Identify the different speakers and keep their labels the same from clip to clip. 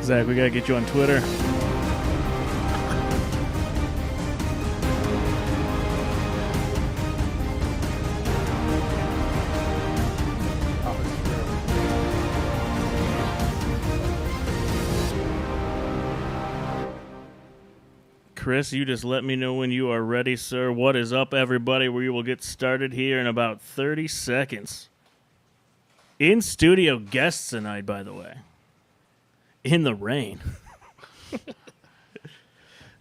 Speaker 1: Zach, we got to get you on Twitter. Chris, you just let me know when you are ready, sir. What is up, everybody? We will get started here in about 30 seconds. In studio guests tonight, by the way. In the rain.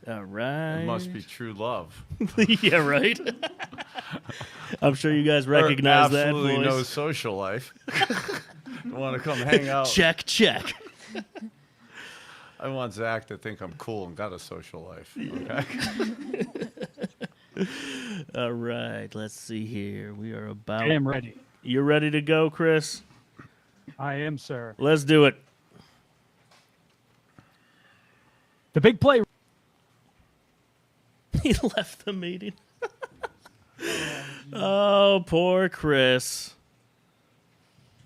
Speaker 1: All right.
Speaker 2: It must be true love.
Speaker 1: Yeah, right? I'm sure you guys recognize that voice.
Speaker 2: Absolutely no social life. Want to come hang out?
Speaker 1: Check.
Speaker 2: I want Zach to think I'm cool and got a social life. Okay.
Speaker 1: All right. Let's see here. We are about.
Speaker 3: I am ready.
Speaker 1: You're ready to go, Chris?
Speaker 3: I am, sir.
Speaker 1: Let's do it.
Speaker 3: The big play.
Speaker 1: He left the meeting. Oh, poor Chris.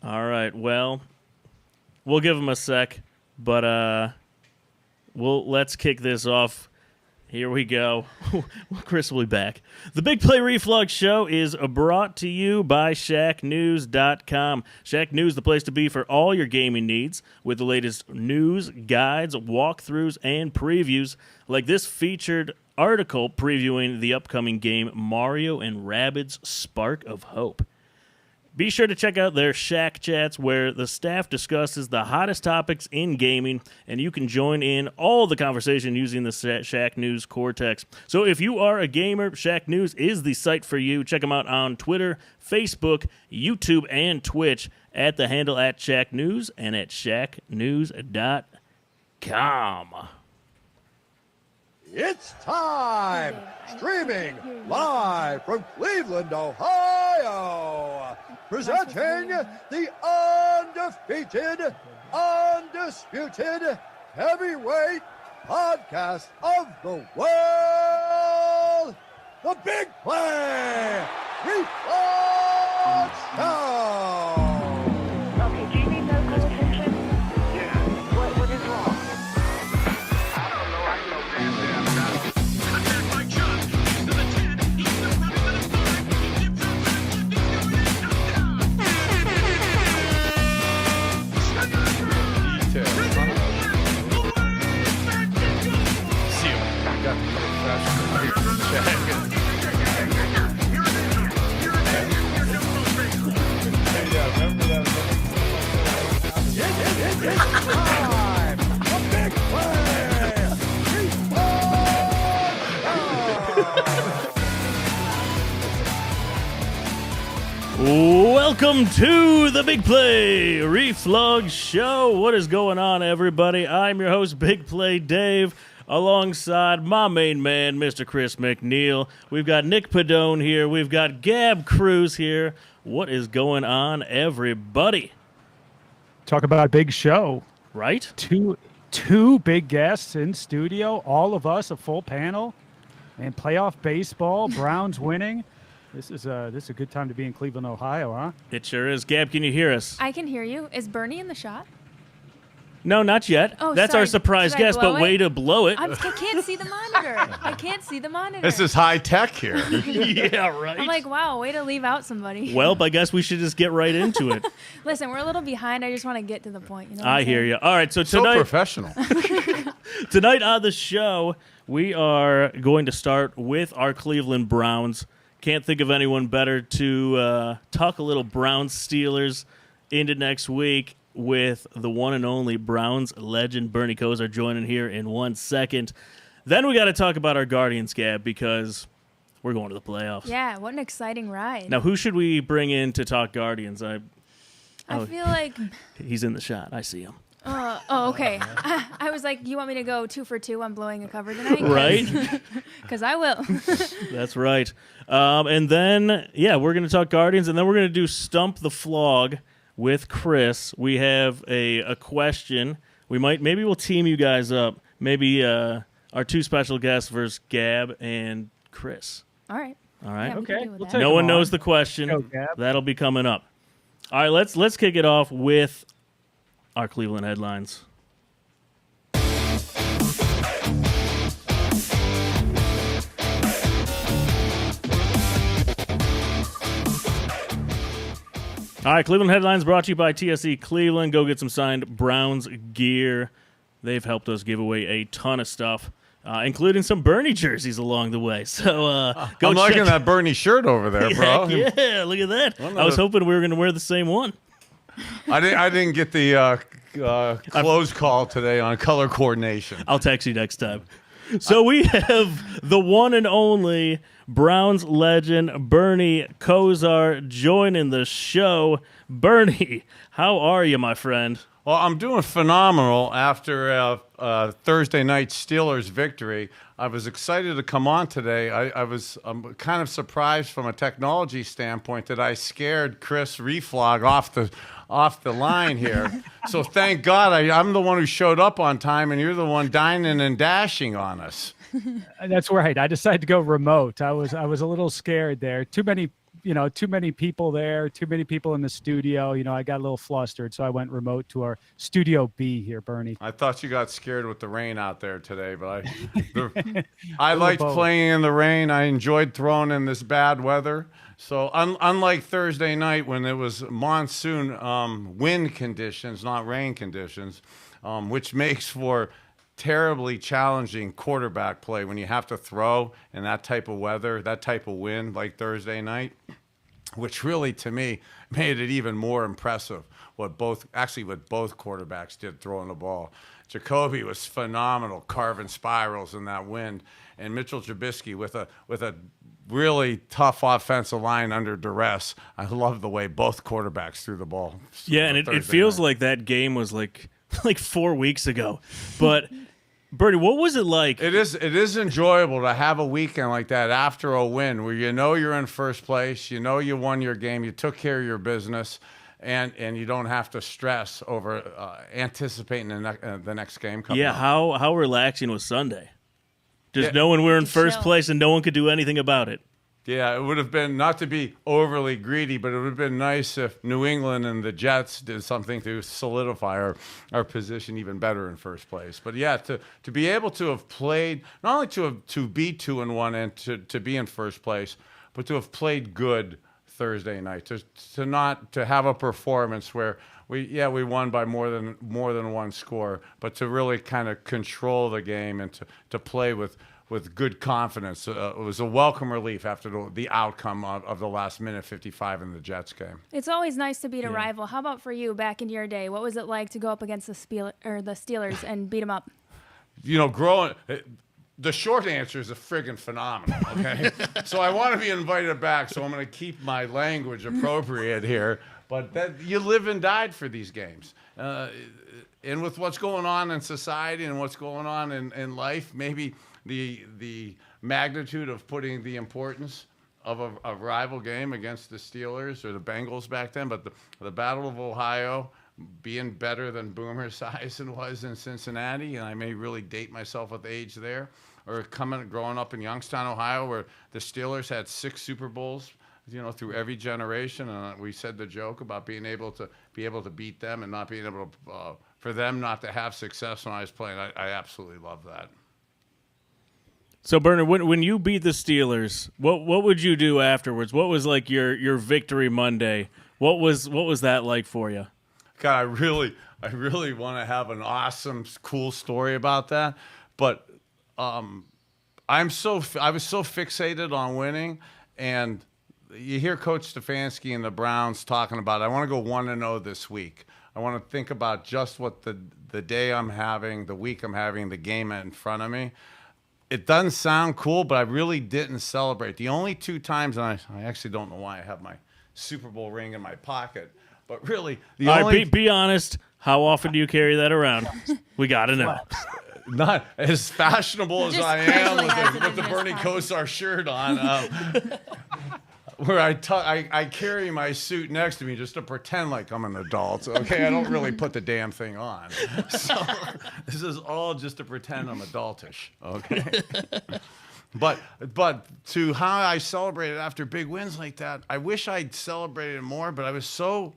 Speaker 1: All right. Well, we'll give him a sec, but let's kick this off. Here we go. Chris will be back. The Big Play Reflog Show is brought to you by ShackNews.com. Shack News, the place to be for all your gaming needs, with the latest news, guides, walkthroughs, and previews, like this featured article previewing the upcoming game Mario and Rabbids Spark of Hope. Be sure to check out their Shack Chats, where the staff discusses the hottest topics in gaming, and you can join in all the conversation using the Shack News Cortex. So if you are a gamer, Shack News is the site for you. Check them out on Twitter, Facebook, YouTube, and Twitch at the handle at Shack News and at shacknews.com.
Speaker 4: It's time! Streaming live from Cleveland, Ohio! Presenting the undefeated, undisputed heavyweight podcast of the world, The Big Play Reflog Show!
Speaker 5: Okay, do you need medical attention? Yeah. What is wrong?
Speaker 6: I don't know. I know damn nothing. Attack by Chuck. He's to the 10. He's still running to the 5. He gives up. He's going in. Touchdown.
Speaker 2: See, I got the professional here. Check. Yeah, remember that?
Speaker 4: It's time! The Big Play Reflog!
Speaker 1: Welcome to the Big Play Reflog Show. What is going on, everybody? I'm your host, Big Play Dave, alongside my main man, Mr. Chris McNeil. We've got Nick Padone here. We've got Gab Cruz here. What is going on, everybody?
Speaker 3: Talk about a big show.
Speaker 1: Right?
Speaker 3: Two big guests in studio. All of us, a full panel, and playoff baseball. Browns winning. This is a good time to be in Cleveland, Ohio, huh?
Speaker 1: It sure is. Gab, can you hear us?
Speaker 7: I can hear you. Is Bernie in the shot?
Speaker 1: No, not yet.
Speaker 7: Oh,
Speaker 1: That's
Speaker 7: sorry.
Speaker 1: our surprise
Speaker 7: Should I
Speaker 1: guest,
Speaker 7: blow
Speaker 1: but
Speaker 7: it?
Speaker 1: way to blow it.
Speaker 7: I can't see the monitor. I can't see the monitor.
Speaker 2: This is high tech here.
Speaker 1: Yeah, right.
Speaker 7: I'm like, wow, way to leave out somebody.
Speaker 1: Well, I guess we should just get right into it.
Speaker 7: Listen, we're a little behind. I just want to get to the point. You know what
Speaker 1: I
Speaker 7: I'm
Speaker 1: hear
Speaker 7: saying?
Speaker 1: you. All right, so
Speaker 2: So
Speaker 1: tonight,
Speaker 2: professional.
Speaker 1: tonight on the show, we are going to start with our Cleveland Browns. Can't think of anyone better to talk a little Browns Steelers into next week with the one and only Browns legend BernieKosar joining here in 1 second. Then we got to talk about our Guardians, Gab, because we're going to the playoffs.
Speaker 7: Yeah, what an exciting ride.
Speaker 1: Now, who should we bring in to talk Guardians?
Speaker 7: I feel like...
Speaker 1: He's in the shot. I see him.
Speaker 7: Okay. I was like, you want me to go 2 for 2 on blowing a cover tonight?
Speaker 1: Right?
Speaker 7: Because I will.
Speaker 1: That's right. And then, we're going to talk Guardians, and then we're going to do Stump the Flog with Chris. We have a question. Maybe we'll team you guys up. Maybe our two special guests versus Gab and Chris.
Speaker 7: All right.
Speaker 1: Yeah,
Speaker 7: we can
Speaker 3: Okay,
Speaker 7: do with
Speaker 3: we'll
Speaker 7: that.
Speaker 3: take
Speaker 1: No
Speaker 3: them
Speaker 1: one
Speaker 3: on.
Speaker 1: knows the question.
Speaker 3: Go, Gab.
Speaker 1: That'll be coming up. All right, let's kick it off with our Cleveland headlines. All right, Cleveland Headlines brought to you by TSE Cleveland. Go get some signed Browns gear. They've helped us give away a ton of stuff, including some Bernie jerseys along the way. So go
Speaker 2: I'm liking
Speaker 1: check.
Speaker 2: that Bernie shirt over there, bro.
Speaker 1: Heck yeah, look at that. I was hoping we were going to wear the same one.
Speaker 2: I didn't get the close call today on color coordination.
Speaker 1: I'll text you next time. So we have the one and only Browns legend, BernieKosar, joining the show. Bernie, how are you, my friend?
Speaker 2: Well, I'm doing phenomenal after a Thursday night Steelers victory. I was excited to come on today. I'm kind of surprised from a technology standpoint that I scared Chris Reflog off the line here. So thank God I'm the one who showed up on time, and you're the one dining and dashing on us.
Speaker 3: That's right. I decided to go remote. I was a little scared there. Too many people there, too many people in the studio. I got a little flustered, so I went remote to our Studio B here, Bernie.
Speaker 2: I thought you got scared with the rain out there today, but I liked playing in the rain. I enjoyed throwing in this bad weather. So unlike Thursday night when it was monsoon wind conditions, not rain conditions, which makes for terribly challenging quarterback play when you have to throw in that type of weather, that type of wind like Thursday night, which really to me made it even more impressive what both quarterbacks did throwing the ball. Jacoby was phenomenal, carving spirals in that wind, and Mitchell Trubisky with a really tough offensive line under duress. I love the way both quarterbacks threw the ball.
Speaker 1: Yeah, and it feels like that game was like 4 weeks ago, but. Bernie, what was it like?
Speaker 2: It is enjoyable to have a weekend like that after a win where you're in first place, you won your game, you took care of your business, and you don't have to stress over anticipating the next game coming up.
Speaker 1: How relaxing was Sunday? Just knowing we're in first place and no one could do anything about it.
Speaker 2: Yeah, it would have been, not to be overly greedy, but it would have been nice if New England and the Jets did something to solidify our position even better in first place. But yeah, to be able to have played, not only to be 2-1 and to be in first place, but to have played good Thursday night, to have a performance where we won by more than one score, but to really kind of control the game and to play with good confidence. It was a welcome relief after the outcome of the last minute 55 in the Jets game.
Speaker 7: It's always nice to beat a rival. How about for you back in your day? What was it like to go up against the Steelers and beat them up?
Speaker 2: The short answer is a friggin' phenomenal, okay? So I want to be invited back, so I'm going to keep my language appropriate here. But you live and died for these games. And with what's going on in society and what's going on in life, maybe the magnitude of putting the importance of a rival game against the Steelers or the Bengals back then, but the Battle of Ohio being better than Boomer Esiason was in Cincinnati, and I may really date myself with age there, or growing up in Youngstown, Ohio, where the Steelers had 6 Super Bowls, through every generation, and we said the joke about being able to beat them and not being able to, for them not to have success when I was playing. I absolutely love that.
Speaker 1: So, Bernie, when you beat the Steelers, what would you do afterwards? What was like your victory Monday? What was that like for you?
Speaker 2: God, I really want to have an awesome, cool story about that, but I was so fixated on winning, and you hear Coach Stefanski and the Browns talking about, I want to go 1-0 this week. I want to think about just what the day I'm having, the week I'm having, the game in front of me. It doesn't sound cool, but I really didn't celebrate. The only 2 times, and I actually don't know why I have my Super Bowl ring in my pocket, but really,
Speaker 1: be honest. How often do you carry that around? We got to know.
Speaker 2: Not as fashionable as
Speaker 7: Just
Speaker 2: I
Speaker 7: casually has
Speaker 2: am
Speaker 7: it
Speaker 2: with
Speaker 7: in
Speaker 2: the
Speaker 7: his
Speaker 2: BernieKosar shirt on. Where I carry my suit next to me just to pretend like I'm an adult, okay? I don't really put the damn thing on. So this is all just to pretend I'm adultish, okay? But to how I celebrated after big wins like that, I wish I'd celebrated more, but I was so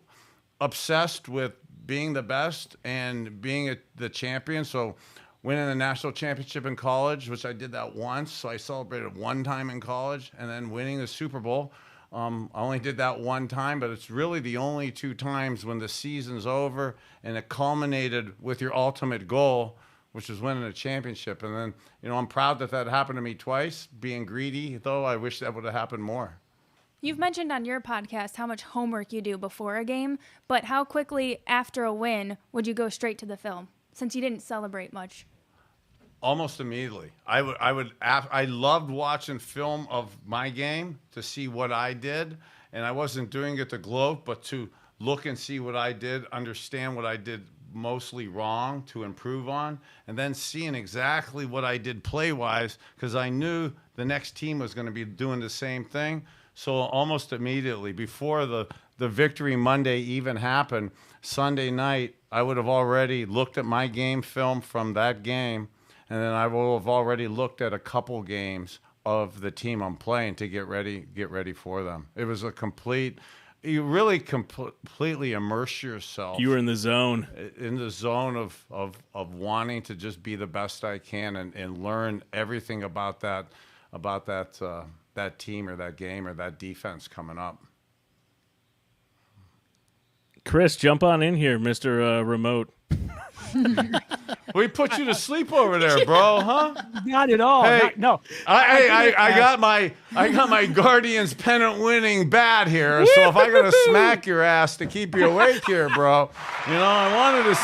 Speaker 2: obsessed with being the best and being the champion. So winning the national championship in college, which I did that once, so I celebrated one time in college, and then winning the Super Bowl. I only did that one time, but it's really the only 2 times when the season's over and it culminated with your ultimate goal, which is winning a championship. And then, I'm proud that happened to me twice. Being greedy, though, I wish that would have happened more.
Speaker 7: You've mentioned on your podcast how much homework you do before a game, but how quickly after a win would you go straight to the film, since you didn't celebrate much?
Speaker 2: Almost immediately. I loved watching film of my game to see what I did, and I wasn't doing it to gloat, but to look and see what I did, understand what I did mostly wrong to improve on, and then seeing exactly what I did play-wise, because I knew the next team was going to be doing the same thing. So almost immediately, before the victory Monday even happened, Sunday night, I would have already looked at my game film from that game, and then I will have already looked at a couple games of the team I'm playing to get ready for them. It was you really completely immerse yourself.
Speaker 1: You were in the zone.
Speaker 2: In the zone of wanting to just be the best I can and learn everything about that team or that game or that defense coming up.
Speaker 1: Chris, jump on in here, Mr. Remote.
Speaker 2: We put you to sleep over there, bro, huh?
Speaker 3: Not at all.
Speaker 2: Hey,
Speaker 3: No.
Speaker 2: I got my Guardians pennant winning bat here, so if I gotta smack your ass to keep you awake here, bro, I wanted to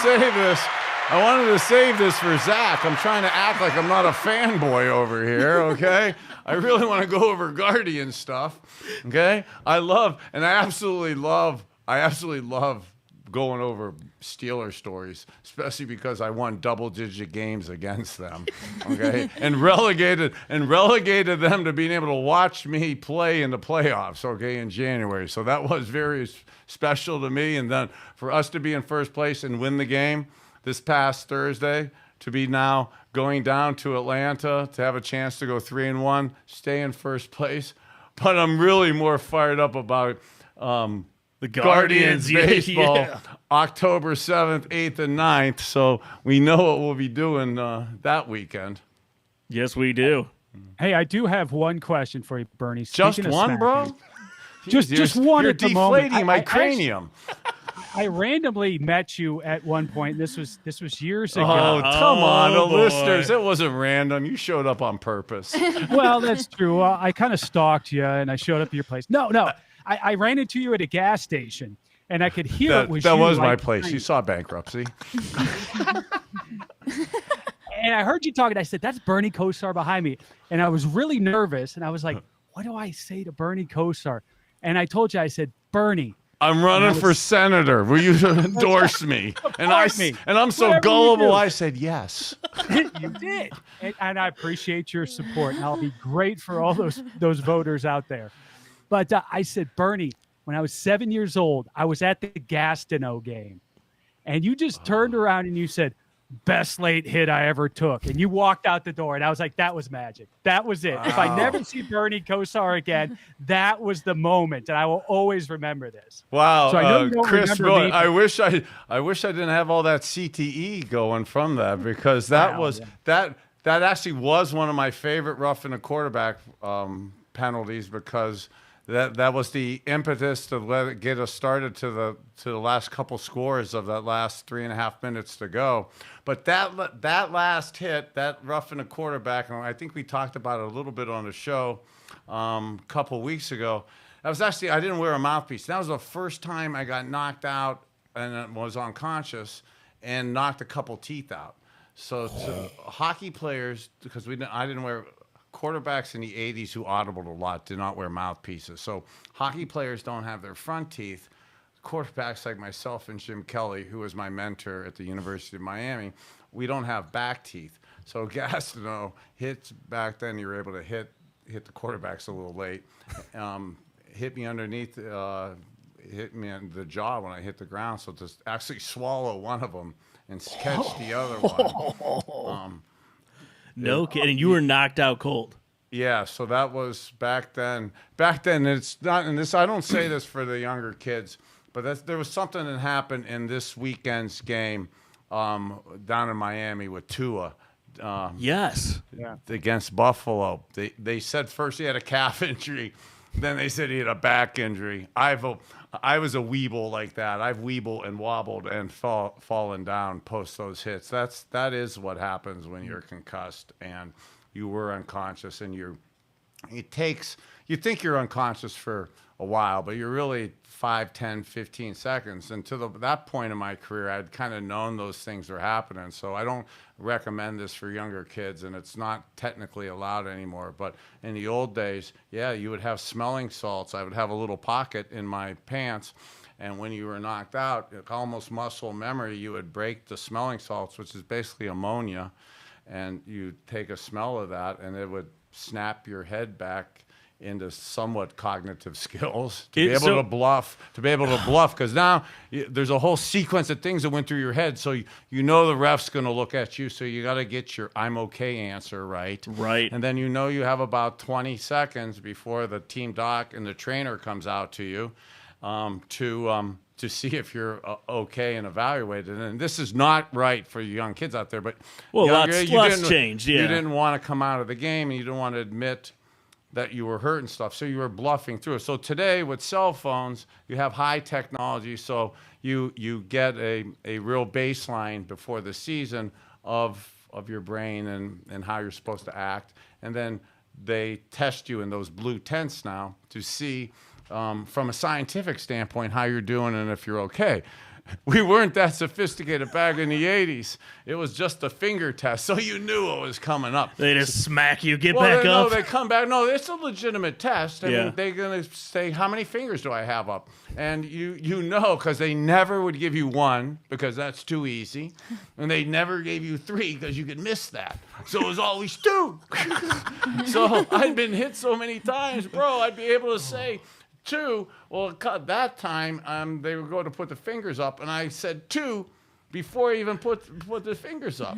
Speaker 2: save this for Zach. I'm trying to act like I'm not a fanboy over here, okay? I really want to go over Guardian stuff, okay? I absolutely love going over Steeler stories, especially because I won double-digit games against them, okay? and relegated them to being able to watch me play in the playoffs, okay, in January. So that was very special to me. And then for us to be in first place and win the game this past Thursday, to be now going down to Atlanta, to have a chance to go 3-1, stay in first place. But I'm really more fired up about
Speaker 1: The
Speaker 2: Guardians baseball,
Speaker 1: yeah.
Speaker 2: October 7th, 8th, and 9th. So we know what we'll be doing that weekend.
Speaker 1: Yes, we do.
Speaker 3: Hey, I do have one question for you, Bernie.
Speaker 2: Just
Speaker 3: Speaking of
Speaker 2: one,
Speaker 3: smacking,
Speaker 2: bro?
Speaker 3: Just one
Speaker 2: You're
Speaker 3: at the moment.
Speaker 2: deflating my
Speaker 3: I
Speaker 2: cranium.
Speaker 3: I randomly met you at one point. This was years ago.
Speaker 2: Oh, come on, the
Speaker 1: boy.
Speaker 2: listeners. It wasn't random. You showed up on purpose.
Speaker 3: Well, that's true. I kind of stalked you, and I showed up at your place. No. I ran into you at a gas station, and I could hear it was you.
Speaker 2: That was my
Speaker 3: like,
Speaker 2: place. You saw bankruptcy.
Speaker 3: And I heard you talking. I said, "That's BernieKosar behind me," and I was really nervous. And I was like, "What do I say to BernieKosar?" And I told you, I said, "Bernie,
Speaker 2: I'm running for senator. Will you endorse me? And I'm so
Speaker 3: Whatever you
Speaker 2: gullible.
Speaker 3: do.
Speaker 2: I said yes.
Speaker 3: you did," and I appreciate your support. And I'll be great for all those voters out there. But I said, Bernie, when I was 7 years old, I was at the Gastineau game, and you just turned around and you said, "Best late hit I ever took," and you walked out the door, and I was like, that was magic. That was it. Wow. If I never see BernieKosar again, that was the moment, and I will always remember this.
Speaker 2: Wow,
Speaker 3: so I know you don't
Speaker 2: Chris,
Speaker 3: remember me,
Speaker 2: I wish I didn't have all that CTE going from that, because that that actually was one of my favorite roughing a quarterback penalties, because that was the impetus to get us started to the last couple scores of that last 3.5 minutes to go. But that last hit, that roughing a quarterback, and I think we talked about it a little bit on the show a couple weeks ago. That was actually, I didn't wear a mouthpiece. That was the first time I got knocked out and was unconscious and knocked a couple teeth out. So to hockey players, because I didn't wear. Quarterbacks in the 80s who audibled a lot did not wear mouthpieces. So hockey players don't have their front teeth. Quarterbacks like myself and Jim Kelly, who was my mentor at the University of Miami, we don't have back teeth. So Gastineau hits back then. You were able to hit the quarterbacks a little late. Hit me underneath, hit me in the jaw when I hit the ground. So to actually swallow one of them and catch the other one.
Speaker 1: No kidding. You were knocked out cold.
Speaker 2: Yeah, so that was back then. Back then, it's not, and this, I don't say this for the younger kids, but there was something that happened in this weekend's game down in Miami with Tua.
Speaker 1: Yes.
Speaker 2: Against Buffalo. They said first he had a calf injury. Then they said he had a back injury. I was a weeble like that. I've weebled and wobbled and fallen down post those hits. That is what happens when you're concussed and you were unconscious, and you think you're unconscious for a while, but you're really 5, 10, 15 seconds. And to that point in my career, I'd kind of known those things were happening. So I don't recommend this for younger kids, and it's not technically allowed anymore. But in the old days, yeah, you would have smelling salts. I would have a little pocket in my pants. And when you were knocked out, almost muscle memory, you would break the smelling salts, which is basically ammonia. And you take a smell of that, and it would snap your head back into somewhat cognitive skills to be able to bluff, because now there's a whole sequence of things that went through your head. So you know the ref's going to look at you, so you got to get your "I'm okay" answer right.
Speaker 1: Right.
Speaker 2: And then you know you have about 20 seconds before the team doc and the trainer comes out to you to see if you're okay and evaluated. And this is not right for young kids out there. But
Speaker 1: lots changed. Yeah.
Speaker 2: You didn't want to come out of the game, and you didn't want to admit that you were hurt and stuff, so you were bluffing through it. So today with cell phones, you have high technology, so you get a real baseline before the season of your brain and how you're supposed to act, and then they test you in those blue tents now to see from a scientific standpoint how you're doing and if you're okay. We weren't that sophisticated back in the 80s. It was just a finger test, so you knew what was coming up.
Speaker 1: They just smack you, back
Speaker 2: up.
Speaker 1: No,
Speaker 2: they come back. No, it's a legitimate test. I
Speaker 1: Yeah.
Speaker 2: mean, they're going to say, how many fingers do I have up? And you know, because they never would give you one, because that's too easy. And they never gave you 3, because you could miss that. So it was always 2. So I'd been hit so many times, bro, I'd be able to say 2. Well, that time they were going to put the fingers up, and I said 2 before I even put the fingers up.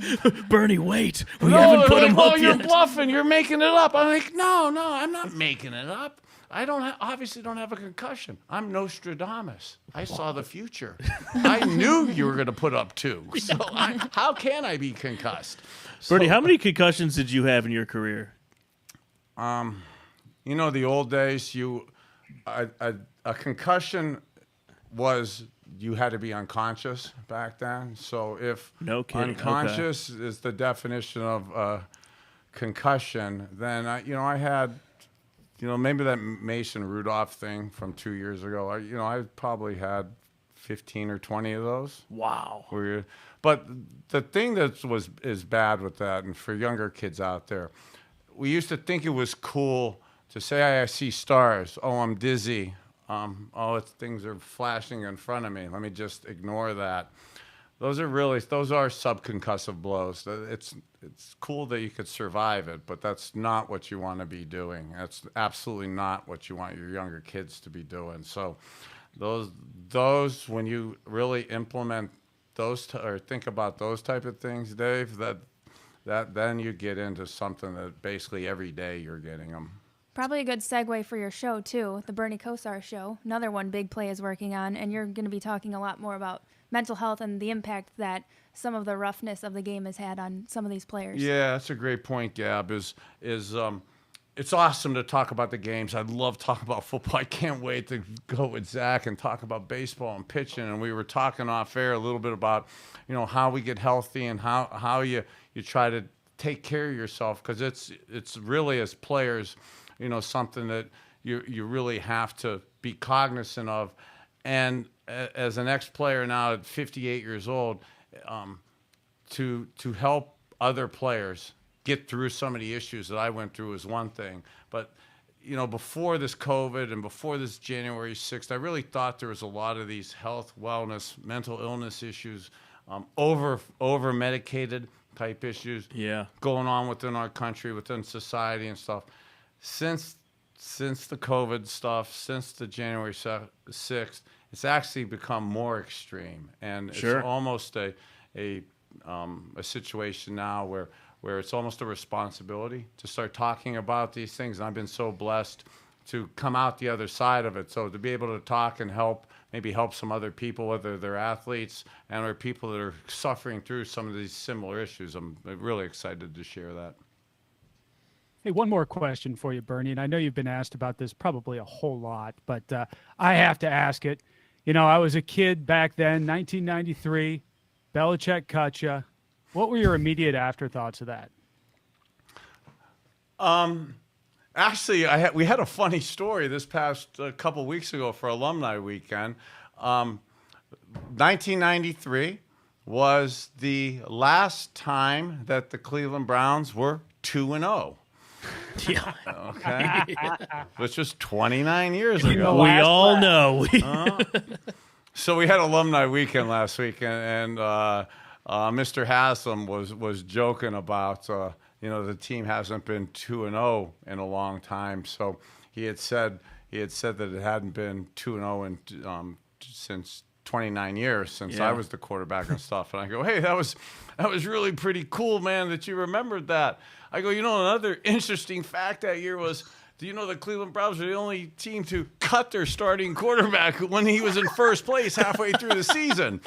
Speaker 1: Bernie, wait. We haven't put them up
Speaker 2: you're
Speaker 1: yet.
Speaker 2: bluffing. You're making it up. I'm like, no, I'm not making it up. I obviously don't have a concussion. I'm Nostradamus. I saw the future. I knew you were going to put up 2. So how can I be concussed?
Speaker 1: Bernie, how many concussions did you have in your career?
Speaker 2: You know, the old days, a concussion was you had to be unconscious back then. So if
Speaker 1: No kidding.
Speaker 2: unconscious is the definition of concussion, then I had, maybe that Mason Rudolph thing from 2 years ago. I probably had 15 or 20 of those.
Speaker 1: Wow.
Speaker 2: But the thing that is bad with that, and for younger kids out there, we used to think it was cool to say, I see stars. Oh, I'm dizzy. Things are flashing in front of me. Let me just ignore that. Those are subconcussive blows. It's cool that you could survive it, but that's not what you want to be doing. That's absolutely not what you want your younger kids to be doing. So those when you really implement those or think about those type of things, Dave, that then you get into something that basically every day you're getting them.
Speaker 7: Probably a good segue for your show, too, the BernieKosar show. Another one Big Play is working on, and you're going to be talking a lot more about mental health and the impact that some of the roughness of the game has had on some of these players.
Speaker 2: Yeah, that's a great point, Gab. It's awesome to talk about the games. I love talking about football. I can't wait to go with Zach and talk about baseball and pitching. And we were talking off air a little bit about, how we get healthy and how you try to take care of yourself, because it's really, as players, something that you really have to be cognizant of. And as an ex-player now at 58 years old, to help other players get through some of the issues that I went through is one thing. But, before this COVID and before this January 6th, I really thought there was a lot of these health, wellness, mental illness issues, over-medicated type issues going on within our country, within society and stuff. Since the COVID stuff, since the January 6th, it's actually become more extreme. And it's almost a situation now where it's almost a responsibility to start talking about these things. And I've been so blessed to come out the other side of it. So to be able to talk and maybe help some other people, whether they're athletes and or people that are suffering through some of these similar issues, I'm really excited to share that.
Speaker 3: Hey, one more question for you, Bernie. And I know you've been asked about this probably a whole lot, but I have to ask it. You know, I was a kid back then, 1993. Belichick cut you. What were your immediate afterthoughts of that?
Speaker 2: Actually, we had a funny story this past couple weeks ago for Alumni Weekend. 1993 was the last time that the Cleveland Browns were 2-0.
Speaker 1: Yeah.
Speaker 2: Okay. Which was 29 years ago.
Speaker 1: We all know.
Speaker 2: So we had Alumni Weekend last week, and Mr. Haslam was joking about the team hasn't been 2-0 in a long time. So he had said that it hadn't been 2-0 since 29 years since I was the quarterback and stuff. And I go, hey, that was really pretty cool, man, that you remembered that. I go, another interesting fact that year was, do you know the Cleveland Browns were the only team to cut their starting quarterback when he was in first place halfway through the season?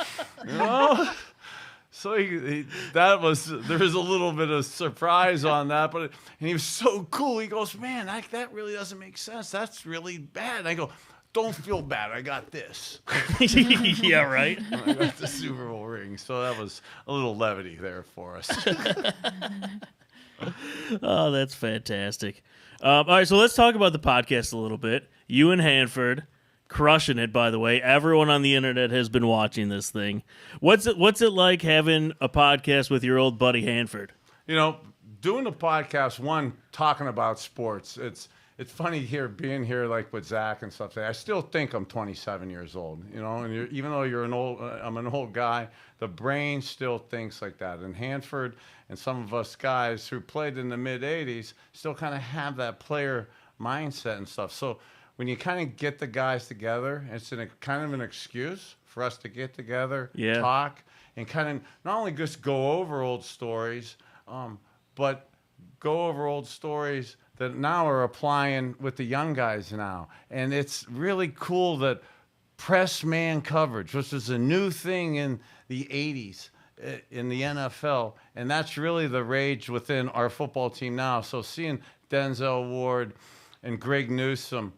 Speaker 2: So there was a little bit of surprise on that, and he was so cool. He goes, man, that really doesn't make sense. That's really bad. And I go, don't feel bad. I got this.
Speaker 1: Yeah, right.
Speaker 2: I got the Super Bowl ring. So that was a little levity there for us.
Speaker 1: Oh, that's fantastic. All right, so let's talk about the podcast a little bit. You and Hanford, crushing it, by the way. Everyone on the internet has been watching this thing. What's it like having a podcast with your old buddy Hanford?
Speaker 2: Doing a podcast, talking about sports, it's funny being here like with Zach and stuff. I still think I'm 27 years old, and even though I'm an old guy, the brain still thinks like that. And Hanford and some of us guys who played in the mid 80s still kind of have that player mindset and stuff. So when you kind of get the guys together, it's kind of an excuse for us to get together, talk, and kind of not only just go over old stories, but go over old stories that now are applying with the young guys now. And it's really cool that press man coverage, which is a new thing in the 80s in the NFL, and that's really the rage within our football team now. So seeing Denzel Ward and Greg Newsome,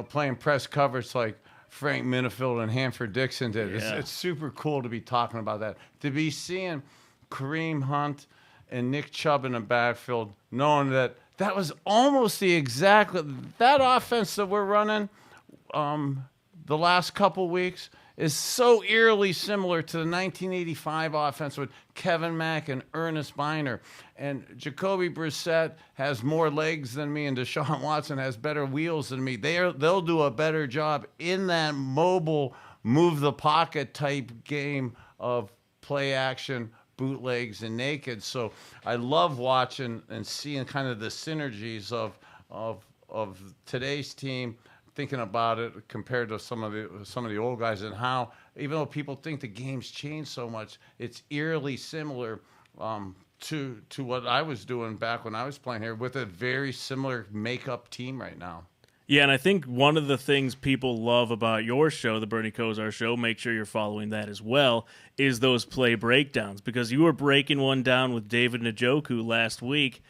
Speaker 2: playing press coverage like Frank Minifield and Hanford Dixon did, it's super cool to be talking about that. To be seeing Kareem Hunt and Nick Chubb in the backfield, knowing that was almost that offense that we're running the last couple weeks is so eerily similar to the 1985 offense with Kevin Mack and Ernest Biner. And Jacoby Brissett has more legs than me, and Deshaun Watson has better wheels than me. They'll do a better job in that mobile, move the pocket type game of play action, bootlegs, and naked. So I love watching and seeing kind of the synergies of today's team, thinking about it compared to some of the old guys, and how even though people think the game's changed so much, it's eerily similar to what I was doing back when I was playing here with a very similar makeup team right now.
Speaker 1: Yeah, and I think one of the things people love about your show, the BernieKosar Show, make sure you're following that as well, is those play breakdowns, because you were breaking one down with David Njoku last week,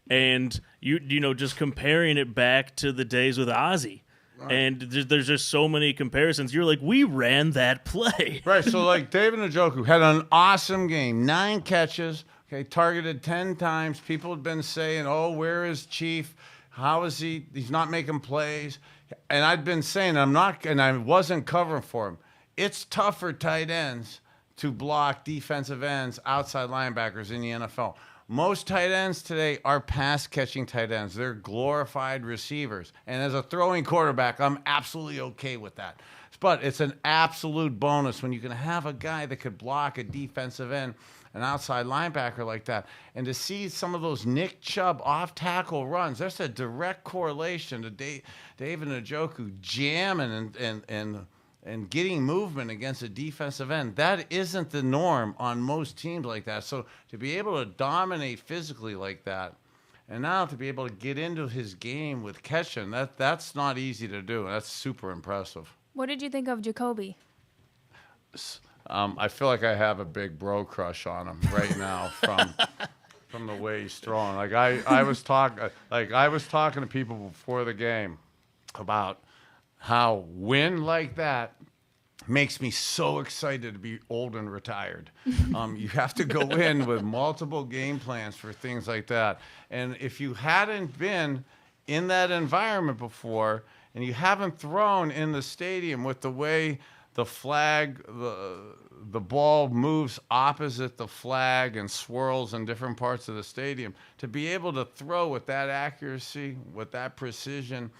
Speaker 1: and you just comparing it back to the days with Ozzie. And there's just so many comparisons. You're like, we ran that play.
Speaker 2: Right, so like David Njoku had an awesome game, 9 catches, targeted 10 times. People had been saying, oh, where is Chief? How is he? He's not making plays. And I'd been saying, I wasn't covering for him. It's tough for tight ends to block defensive ends, outside linebackers in the NFL. Most tight ends today are pass-catching tight ends. They're glorified receivers. And as a throwing quarterback, I'm absolutely okay with that. But it's an absolute bonus when you can have a guy that could block a defensive end, an outside linebacker like that. And to see some of those Nick Chubb off-tackle runs, there's a direct correlation to David Njoku jamming and getting movement against a defensive end. That isn't the norm on most teams like that. So to be able to dominate physically like that, and now to be able to get into his game with catching, that's not easy to do. That's super impressive.
Speaker 7: What did you think of Jacoby?
Speaker 2: I feel like I have a big bro crush on him right now from the way he's throwing. Like I was talking to people before the game about how win like that makes me so excited to be old and retired. You have to go in with multiple game plans for things like that. And if you hadn't been in that environment before and you haven't thrown in the stadium with the way the flag, the ball moves opposite the flag and swirls in different parts of the stadium, to be able to throw with that accuracy, with that precision,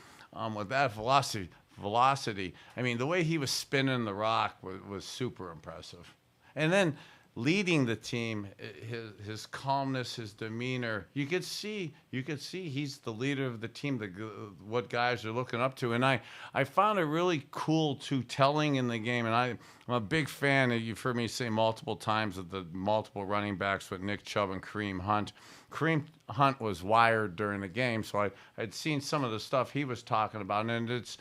Speaker 2: with that velocity. I mean, the way he was spinning the rock was super impressive. And then leading the team, his calmness, his demeanor, you could see he's the leader of the team, what guys are looking up to. And I found it really cool too, telling in the game. And I'm a big fan, you've heard me say multiple times, of the multiple running backs with Nick Chubb and Kareem Hunt. Kareem Hunt was wired during the game, so I'd seen some of the stuff he was talking about. And it's,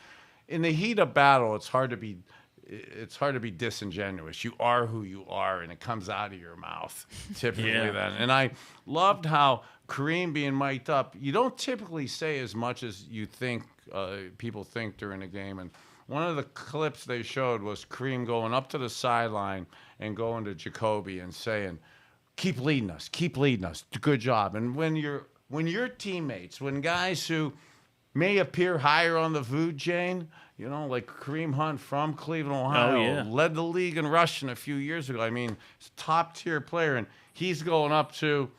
Speaker 2: in the heat of battle, it's hard to be disingenuous. You are who you are, and it comes out of your mouth typically then. And I loved how Kareem being mic'd up, you don't typically say as much as you think people think during a game. And one of the clips they showed was Kareem going up to the sideline and going to Jacoby and saying, keep leading us, good job. And when your teammates, when guys who may appear higher on the food chain, you know, like Kareem Hunt from Cleveland, Ohio, led the league in rushing a few years ago. I mean, he's a top-tier player, and he's going up to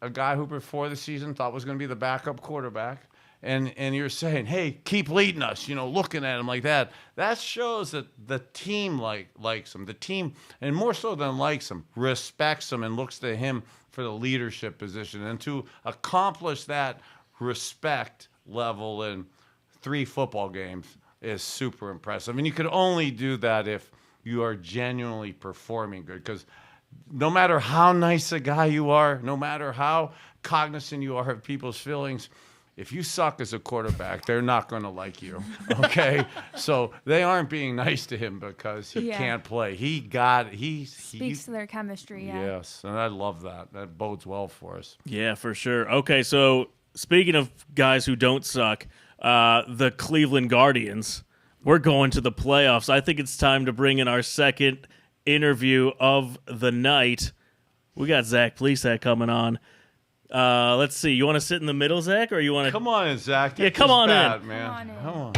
Speaker 2: a guy who before the season thought was going to be the backup quarterback, and you're saying, hey, keep leading us, you know, looking at him like that. That shows that the team likes him. The team, and more so than likes him, respects him and looks to him for the leadership position. And to accomplish that respect level in 3 football games is super impressive. And you could only do that if you are genuinely performing good, because no matter how nice a guy you are, no matter how cognizant you are of people's feelings, if you suck as a quarterback, they're not going to like you, okay? So they aren't being nice to him because he can't play. He
Speaker 7: speaks to their chemistry,
Speaker 2: Yes, and I love that. That bodes well for us.
Speaker 1: Yeah, for sure. Okay, so speaking of guys who don't suck, the Cleveland Guardians, we're going to the playoffs. I think it's time to bring in our second interview of the night. We got Zach Plesac coming on. Let's see. You want to sit in the middle, Zach, or you want to?
Speaker 2: Come on in, Zach.
Speaker 1: Yeah, come on
Speaker 2: in,
Speaker 1: man.
Speaker 2: Come on.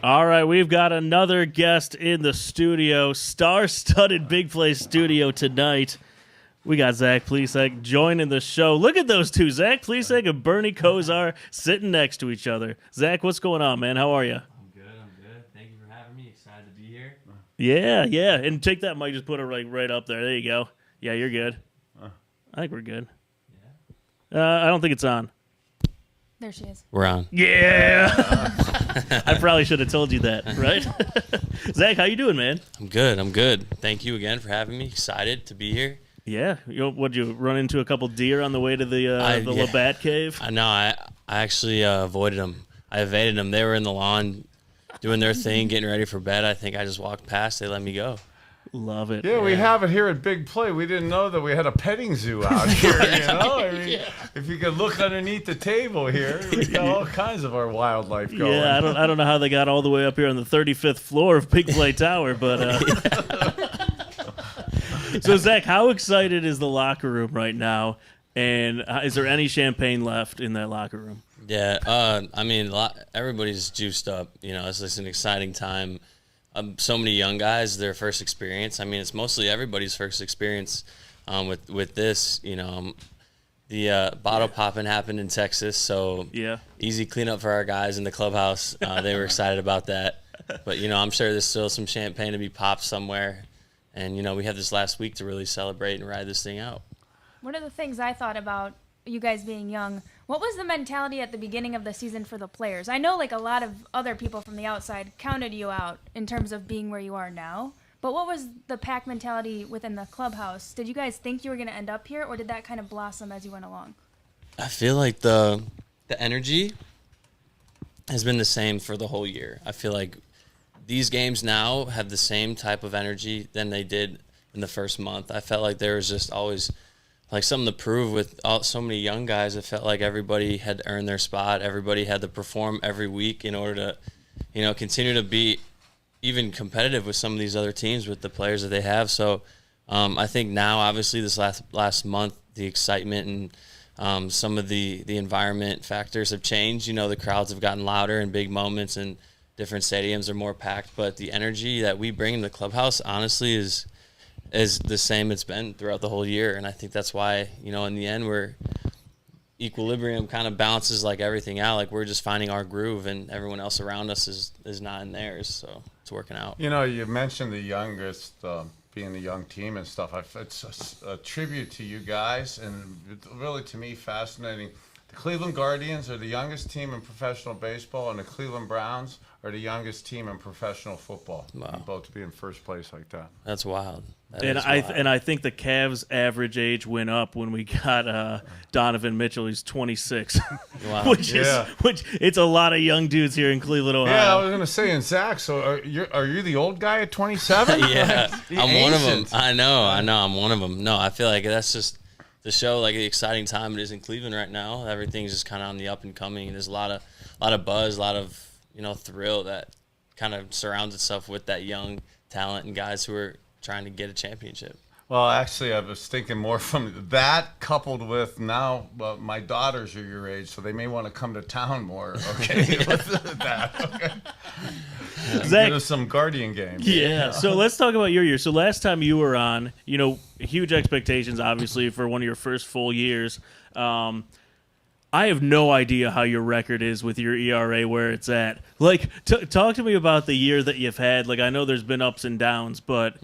Speaker 1: All right, we've got another guest in the studio, star-studded Big Play studio tonight. We got Zach Plesac joining the show. Look at those two, Zach Plesac and BernieKosar, sitting next to each other. Zach, what's going on, man? How are you?
Speaker 8: I'm good. Thank you for having me. Excited to be here.
Speaker 1: Yeah. And take that mic, just put it right up there. There you go. Yeah, you're good. I think we're good.
Speaker 8: Yeah.
Speaker 1: I don't think it's on.
Speaker 7: There she is.
Speaker 8: We're on.
Speaker 1: Yeah. I probably should have told you that, right? Zach, how you doing, man?
Speaker 8: I'm good. Thank you again for having me. Excited to be here.
Speaker 1: Yeah. What'd you run into a couple deer on the way to the Labatt Cave?
Speaker 8: I actually avoided them. I evaded them. They were in the lawn doing their thing, getting ready for bed. I think I just walked past. They let me go.
Speaker 1: Love it.
Speaker 2: Yeah, we have it here at Big Play. We didn't know that we had a petting zoo out here, you know? I mean, if you could look underneath the table here, we got all kinds of our wildlife going.
Speaker 1: Yeah, I don't know how they got all the way up here on the 35th floor of Big Play Tower, but So Zach, how excited is the locker room right now? And is there any champagne left in that locker room?
Speaker 8: Yeah, I mean, everybody's juiced up. You know, it's just an exciting time. So many young guys, their first experience. I mean, it's mostly everybody's first experience with this. You know, the bottle popping happened in Texas, so easy cleanup for our guys in the clubhouse. They were excited about that. But, you know, I'm sure there's still some champagne to be popped somewhere. And, you know, we have this last week to really celebrate and ride this thing out.
Speaker 7: One of the things I thought about you guys being young, what was the mentality at the beginning of the season for the players? I know like a lot of other people from the outside counted you out in terms of being where you are now, but what was the pack mentality within the clubhouse? Did you guys think you were going to end up here, or did that kind of blossom as you went along?
Speaker 8: I feel like the energy has been the same for the whole year. I feel like these games now have the same type of energy than they did in the first month. I felt like there was just always like something to prove with so many young guys. It felt like everybody had earned their spot. Everybody had to perform every week in order to, continue to be even competitive with some of these other teams with the players that they have. So I think now, obviously, this last month, the excitement and some of the environment factors have changed. The crowds have gotten louder in big moments, and different stadiums are more packed. But the energy that we bring in the clubhouse, honestly, is the same it's been throughout the whole year. And I think that's why, in the end, we're equilibrium kind of balances like everything out. Like we're just finding our groove, and everyone else around us is not in theirs. So it's working out.
Speaker 2: You mentioned the youngest being the young team and stuff. It's a tribute to you guys, and it's really, to me, fascinating. The Cleveland Guardians are the youngest team in professional baseball, and the Cleveland Browns are the youngest team in professional football.
Speaker 8: Wow.
Speaker 2: Both to be in first place like that.
Speaker 8: That's wild.
Speaker 1: And I think the Cavs' average age went up when we got Donovan Mitchell. He's 26,
Speaker 8: Wow.
Speaker 1: which it's a lot of young dudes here in Cleveland, Ohio.
Speaker 2: Yeah, I was gonna say, and Zach, so are you the old guy at 27?
Speaker 8: Yeah,
Speaker 2: The
Speaker 8: I'm one of them.
Speaker 2: ancient.
Speaker 8: I know, I'm one of them. No, I feel like that's just the show, like the exciting time it is in Cleveland right now. Everything's just kind of on the up and coming. There's a lot of buzz, a lot of thrill that kind of surrounds itself with that young talent and guys who are trying to get a championship.
Speaker 2: Well, actually, I was thinking more from that coupled with now my daughters are your age, so they may want to come to town more. Okay, with that. Okay.
Speaker 1: Zach,
Speaker 2: Get us some Guardian games.
Speaker 1: Yeah. So let's talk about your year. So last time you were on, huge expectations, obviously, for one of your first full years. I have no idea how your record is with your ERA, where it's at. Like, talk to me about the year that you've had. Like, I know there's been ups and downs, but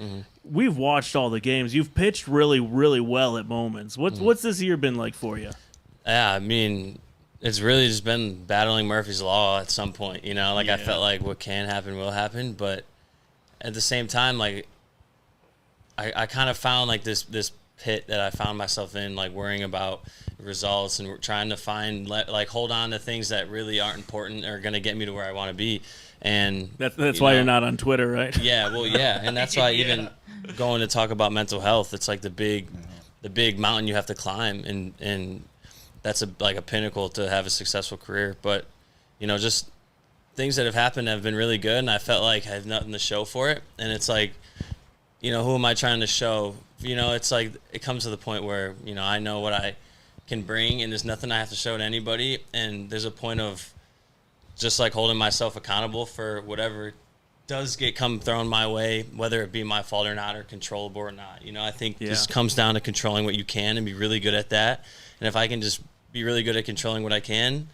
Speaker 1: we've watched all the games. You've pitched really, really well at moments. What's this year been like for you?
Speaker 8: Yeah, I mean, it's really just been battling Murphy's Law at some point. I felt like what can happen will happen, but at the same time, like, I kind of found like this pit that I found myself in, like worrying about results and trying to hold on to things that really aren't important or going to get me to where I want to be. And
Speaker 1: that's why you're not on Twitter, right?
Speaker 8: Yeah, well, yeah, and that's why even going to talk about mental health, it's like the big mountain you have to climb, and that's like a pinnacle to have a successful career. But just things that have happened have been really good, and I felt like I have nothing to show for it. And it's like, who am I trying to show? It's like it comes to the point where I know what I can bring, and there's nothing I have to show to anybody. And there's a point of just like holding myself accountable for whatever does come thrown my way, whether it be my fault or not, or controllable or not. I think this comes down to controlling what you can and be really good at that. And if I can just be really good at controlling what I can,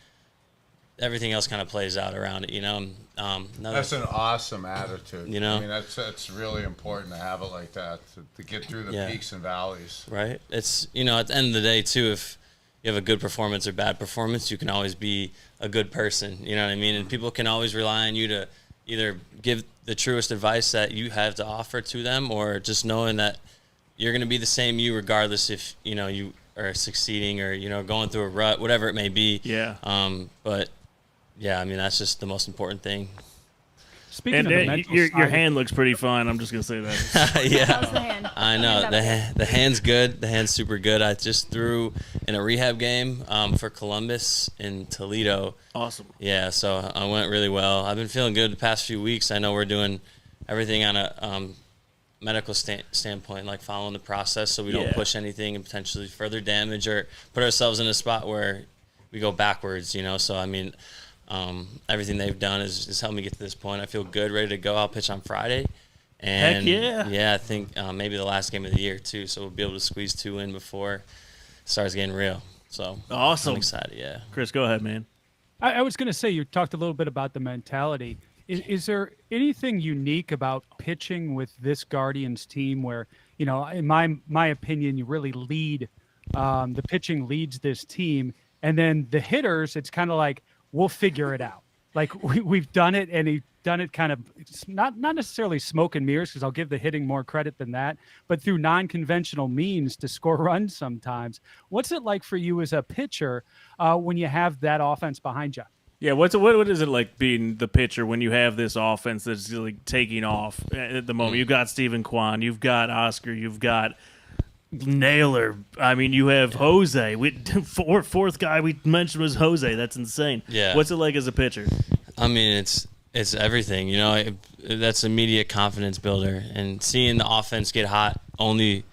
Speaker 8: everything else kind of plays out around it. That's
Speaker 2: an awesome attitude.
Speaker 8: I
Speaker 2: mean, that's really important to have it like that, to get through the peaks and valleys.
Speaker 8: Right. It's at the end of the day too, if you have a good performance or bad performance, you can always be a good person. You know what I mean? And people can always rely on you to either give the truest advice that you have to offer to them, or just knowing that you're going to be the same you regardless if you are succeeding or going through a rut, whatever it may be.
Speaker 1: Yeah.
Speaker 8: But yeah, I mean, that's just the most important thing.
Speaker 3: Speaking
Speaker 1: And
Speaker 3: of the mental
Speaker 1: your
Speaker 3: side,
Speaker 1: hand looks pretty fine. I'm just gonna say that.
Speaker 8: Yeah,
Speaker 7: How's the hand?
Speaker 8: I know the hand's good. The hand's super good. I just threw in a rehab game for Columbus in Toledo.
Speaker 1: Awesome.
Speaker 8: Yeah, so I went really well. I've been feeling good the past few weeks. I know we're doing everything on a medical standpoint, like following the process, so we don't push anything and potentially further damage or put ourselves in a spot where we go backwards. So I mean. Everything they've done is helped me get to this point. I feel good, ready to go. I'll pitch on Friday. And
Speaker 1: Heck yeah.
Speaker 8: Yeah, I think maybe the last game of the year too, so we'll be able to squeeze 2 in before it starts getting real. So
Speaker 1: Awesome.
Speaker 8: I'm excited, yeah.
Speaker 1: Chris, go ahead, man.
Speaker 3: I was going to say, you talked a little bit about the mentality. Is there anything unique about pitching with this Guardians team where, in my opinion, you really lead, the pitching leads this team, and then the hitters, it's kind of like, we'll figure it out. like we've done it, and he done it kind of not necessarily smoke and mirrors, because I'll give the hitting more credit than that, but through non-conventional means to score runs sometimes. What's it like for you as a pitcher when you have that offense behind you?
Speaker 1: Yeah, what is it like being the pitcher when you have this offense that's like taking off at the moment? You've got Steven Kwan, you've got Oscar, you've got Naylor. I mean, you have Jose. Fourth guy we mentioned was Jose. That's insane.
Speaker 8: Yeah.
Speaker 1: What's it like as a pitcher?
Speaker 8: I mean, it's everything. You know, that's immediate confidence builder, and seeing the offense get hot only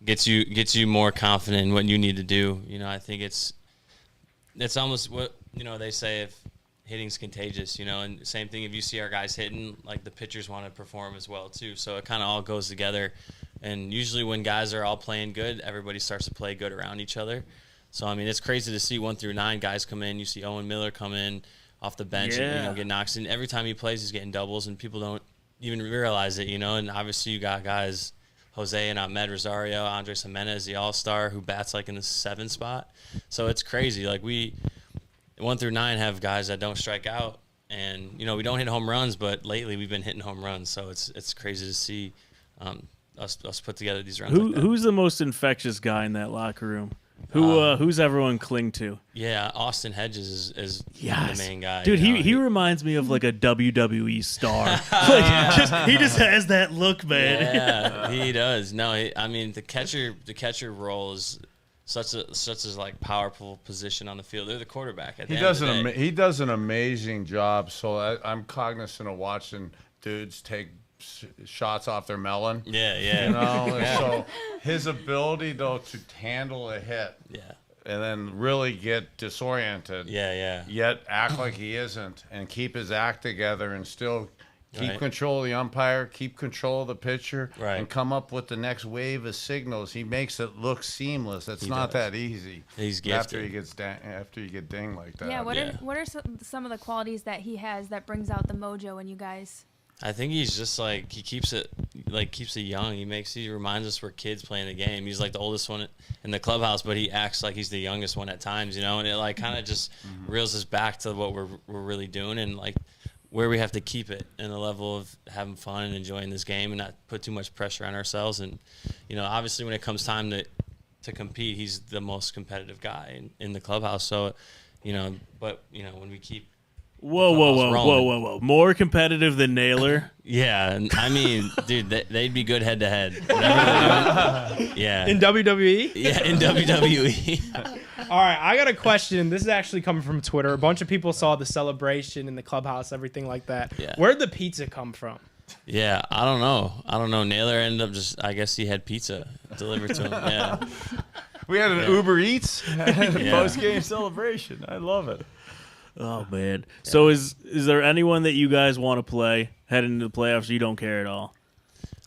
Speaker 8: gets you more confident in what you need to do. You know, I think it's almost what, you know, they say, if hitting's contagious, you know, and same thing, if you see our guys hitting, like, the pitchers want to perform as well too. So it kind of all goes together. And usually when guys are all playing good, everybody starts to play good around each other. So I mean, it's crazy to see 1 through 9 guys come in. You see Owen Miller come in off the bench and, you know, get knocks in. Every time he plays, he's getting doubles, and people don't even realize it, you know. And obviously you got guys, Jose and Ahmed Rosario, Andres Jimenez, the all-star, who bats like in the 7 spot. So it's crazy. Like, we 1 through 9 have guys that don't strike out, and, you know, we don't hit home runs, but lately we've been hitting home runs. So it's crazy to see us put together these runs. Like that.
Speaker 1: Who's the most infectious guy in that locker room? Who's everyone cling to?
Speaker 8: Yeah, Austin Hedges is the main guy.
Speaker 1: Dude,
Speaker 8: you know?
Speaker 1: he reminds me of like a WWE star. Like, he just has that look, man.
Speaker 8: Yeah, he does. No, I mean, the catcher role is such a like powerful position on the field. They're the quarterback at the end of the day.
Speaker 2: He does an amazing job. So I'm cognizant of watching dudes take shots off their melon.
Speaker 8: Yeah.
Speaker 2: You know, and so his ability though to handle a hit, and then really get disoriented, yet act like he isn't, and keep his act together, and still keep control of the umpire, keep control of the pitcher, and come up with the next wave of signals. He makes it look seamless. It's not that easy.
Speaker 8: He's gifted.
Speaker 2: After you get dinged like that.
Speaker 7: Yeah. What are some of the qualities that he has that brings out the mojo in you guys?
Speaker 8: I think he's just like, he keeps it young. He reminds us we're kids playing the game. He's like the oldest one in the clubhouse, but he acts like he's the youngest one at times, you know, and it like kind of just reels us back to what we're really doing, and like where we have to keep it in the level of having fun and enjoying this game and not put too much pressure on ourselves. And, you know, obviously when it comes time to compete, he's the most competitive guy in the clubhouse. So, you know, but, you know, when we keep
Speaker 1: Whoa. More competitive than Naylor?
Speaker 8: Yeah, I mean, dude, they'd be good head-to-head. Yeah.
Speaker 9: In WWE?
Speaker 8: Yeah, in WWE.
Speaker 9: All right, I got a question. This is actually coming from Twitter. A bunch of people saw the celebration in the clubhouse, everything like that.
Speaker 8: Yeah.
Speaker 9: Where'd the pizza come from?
Speaker 8: Yeah, I don't know. Naylor ended up I guess he had pizza delivered to him. Yeah.
Speaker 2: We had an Uber Eats post-game celebration. I love it.
Speaker 1: Oh, man. So is there anyone that you guys want to play heading into the playoffs? You don't care at all?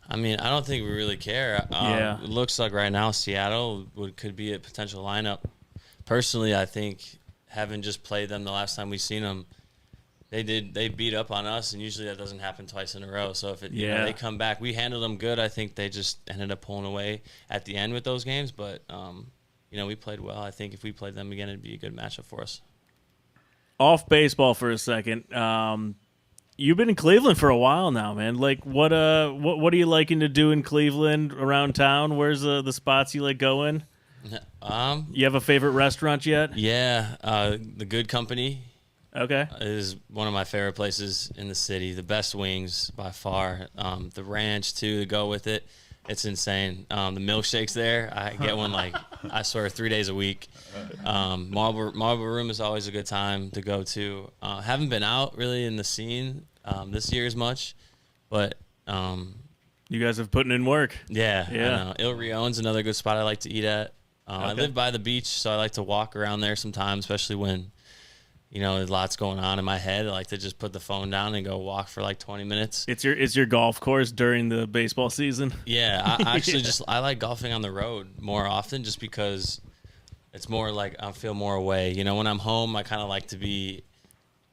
Speaker 8: I mean, I don't think we really care. It looks like right now Seattle could be a potential lineup. Personally, I think having just played them the last time we seen them, they beat up on us, and usually that doesn't happen twice in a row. So if you know, they come back, we handled them good. I think they just ended up pulling away at the end with those games, but you know, we played well. I think if we played them again, it'd be a good matchup for us.
Speaker 1: Off baseball for a second. You've been in Cleveland for a while now, man. Like, what are you liking to do in Cleveland, around town? Where's the spots you like going? You have a favorite restaurant yet?
Speaker 8: Yeah, the Good Company.
Speaker 1: Okay.
Speaker 8: Is one of my favorite places in the city. The best wings by far. The ranch too to go with it. It's insane. The milkshakes there, I get one like, I swear, 3 days a week. Marble Room is always a good time to go to. Haven't been out really in the scene this year as much, but
Speaker 1: you guys have put in work.
Speaker 8: Yeah. I know. Il Rion's another good spot I like to eat at. I live by the beach, so I like to walk around there sometimes, especially when, you know, there's lots going on in my head. I like to just put the phone down and go walk for like 20 minutes.
Speaker 1: It's your golf course during the baseball season?
Speaker 8: Yeah, I actually I like golfing on the road more often, just because it's more like I feel more away. You know, when I'm home, I kind of like to be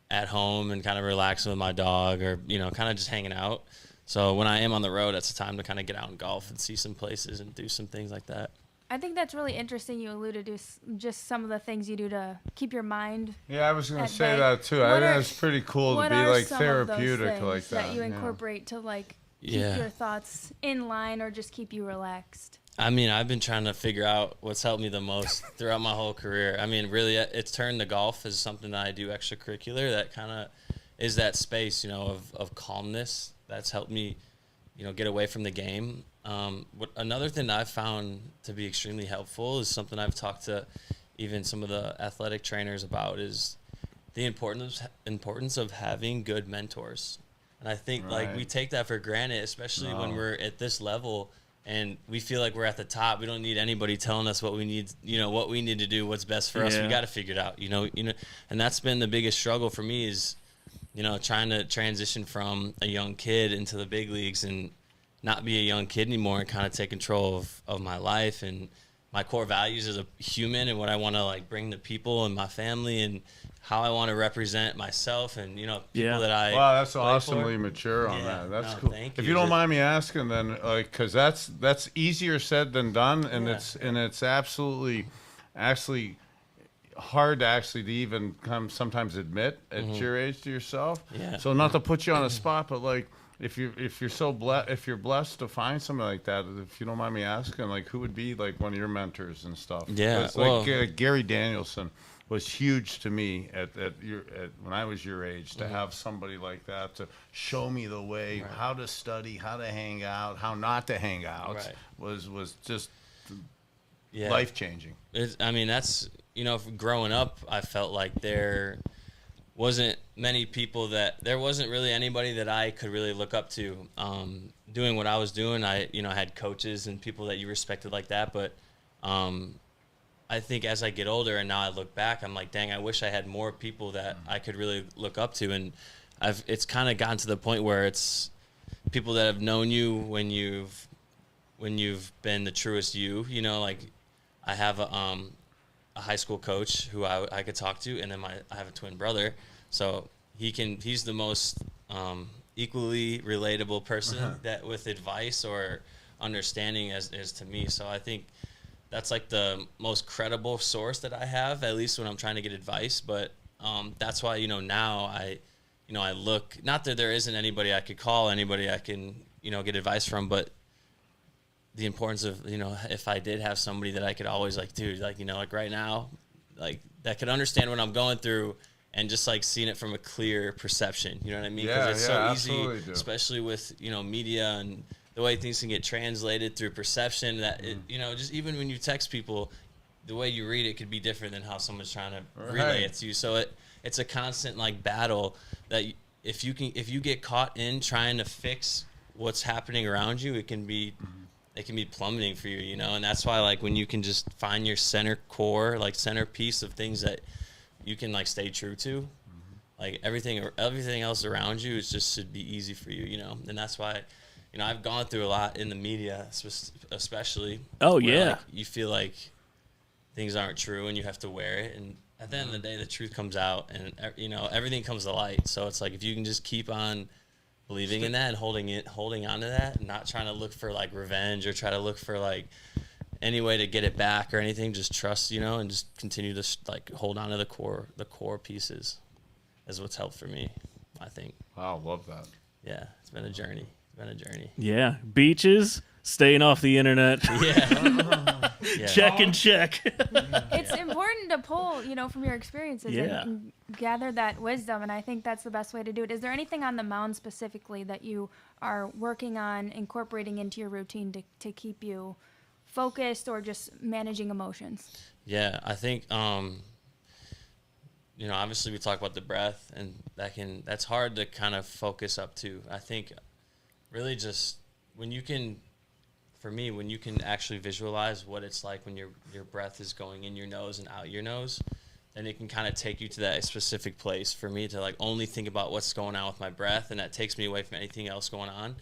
Speaker 8: at home and kind of relaxing with my dog, or, you know, kind of just hanging out. So when I am on the road, that's the time to kind of get out and golf and see some places and do some things like that.
Speaker 7: I think that's really interesting. You alluded to just some of the things you do to keep your mind.
Speaker 2: Yeah, I was going
Speaker 7: at
Speaker 2: to say
Speaker 7: bay.
Speaker 2: that too. I
Speaker 7: What
Speaker 2: think
Speaker 7: are-
Speaker 2: it's pretty cool to
Speaker 7: What
Speaker 2: be
Speaker 7: are
Speaker 2: like
Speaker 7: some of those
Speaker 2: therapeutic
Speaker 7: things
Speaker 2: like that.
Speaker 7: you
Speaker 2: yeah.
Speaker 7: incorporate to like keep
Speaker 8: Yeah.
Speaker 7: your thoughts in line or just keep you relaxed?
Speaker 8: I mean, I've been trying to figure out what's helped me the most throughout my whole career. I mean, really, it's turned to golf as something that I do extracurricular that kind of is that space, of calmness that's helped me, get away from the game. Another thing that I've found to be extremely helpful is something I've talked to even some of the athletic trainers about is the importance of having good mentors. And I think like we take that for granted, especially when we're at this level and we feel like we're at the top. We don't need anybody telling us what we need, what we need to do, what's best for us. We got to figure it out, and that's been the biggest struggle for me is, trying to transition from a young kid into the big leagues and not be a young kid anymore and kind of take control of my life and my core values as a human and what I want to like bring to people and my family and how I want to represent myself and, people that I
Speaker 2: Wow, that's
Speaker 8: play awesomely
Speaker 2: for. Mature on
Speaker 8: Yeah,
Speaker 2: that. That's
Speaker 8: no,
Speaker 2: cool.
Speaker 8: thank
Speaker 2: If
Speaker 8: you.
Speaker 2: you don't mind me asking, then, because that's easier said than done, and
Speaker 8: Yeah.
Speaker 2: it's absolutely, actually, hard to actually to even sometimes admit at your age to yourself.
Speaker 8: Yeah.
Speaker 2: So not to put you on the spot, but like if you're if you're blessed to find something like that, if you don't mind me asking, like who would be like one of your mentors and stuff?
Speaker 8: Yeah,
Speaker 2: 'Cause, like
Speaker 8: well-
Speaker 2: Gary Danielson was huge to me at when I was your age to have somebody like that to show me the way how to study, how to hang out, how not to hang out
Speaker 8: Right.
Speaker 2: was just
Speaker 8: Yeah.
Speaker 2: life changing.
Speaker 8: That's, growing up, I felt like there wasn't many people there wasn't really anybody that I could really look up to. Doing what I was doing, I had coaches and people that you respected like that. But I think as I get older and now I look back, I'm like, dang, I wish I had more people that I could really look up to. And it's kind of gotten to the point where it's people that have known you when you've been the truest you, like I have a high school coach who I could talk to, and then I have a twin brother, so he's the most equally relatable person that with advice or understanding as to me. So I think that's like the most credible source that I have, at least when I'm trying to get advice. But that's why now I look, not that there isn't anybody I could call, anybody I can get advice from, but the importance of, if I did have somebody that I could always like, dude, like, like right now, like that could understand what I'm going through and just like seeing it from a clear perception, you know what I mean?
Speaker 2: Yeah,
Speaker 8: it's
Speaker 2: yeah,
Speaker 8: so
Speaker 2: absolutely
Speaker 8: easy,
Speaker 2: do.
Speaker 8: especially with, media and the way things can get translated through perception that, just even when you text people, the way you read it could be different than how someone's trying to relay it to you. So it's a constant like battle that if you get caught in trying to fix what's happening around you, it can be plummeting for you, and that's why like when you can just find your center core, like centerpiece of things that you can like stay true to, like everything else around you is just should be easy for you, and that's why, I've gone through a lot in the media, especially.
Speaker 1: Oh,
Speaker 8: where,
Speaker 1: yeah.
Speaker 8: like, you feel like things aren't true and you have to wear it, and at the end of the day, the truth comes out, and everything comes to light. So it's like if you can just keep on believing in that and holding on to that and not trying to look for like revenge or try to look for like any way to get it back or anything, just trust, and just continue to like hold on to the core pieces is what's helped for me, I think.
Speaker 2: Wow, love that.
Speaker 8: Yeah, it's been a journey.
Speaker 1: Yeah. Beaches, staying off the internet.
Speaker 8: Yeah. Yeah.
Speaker 1: Check and check.
Speaker 7: It's important to pull, from your experiences
Speaker 1: Yeah.
Speaker 7: and gather that wisdom, and I think that's the best way to do it. Is there anything on the mound specifically that you are working on incorporating into your routine to keep you focused or just managing emotions?
Speaker 8: Yeah, I think obviously we talk about the breath, and that's hard to kind of focus up to. I think really just when you can actually visualize what it's like when your breath is going in your nose and out your nose, then it can kind of take you to that specific place for me to like only think about what's going on with my breath, and that takes me away from anything else going on.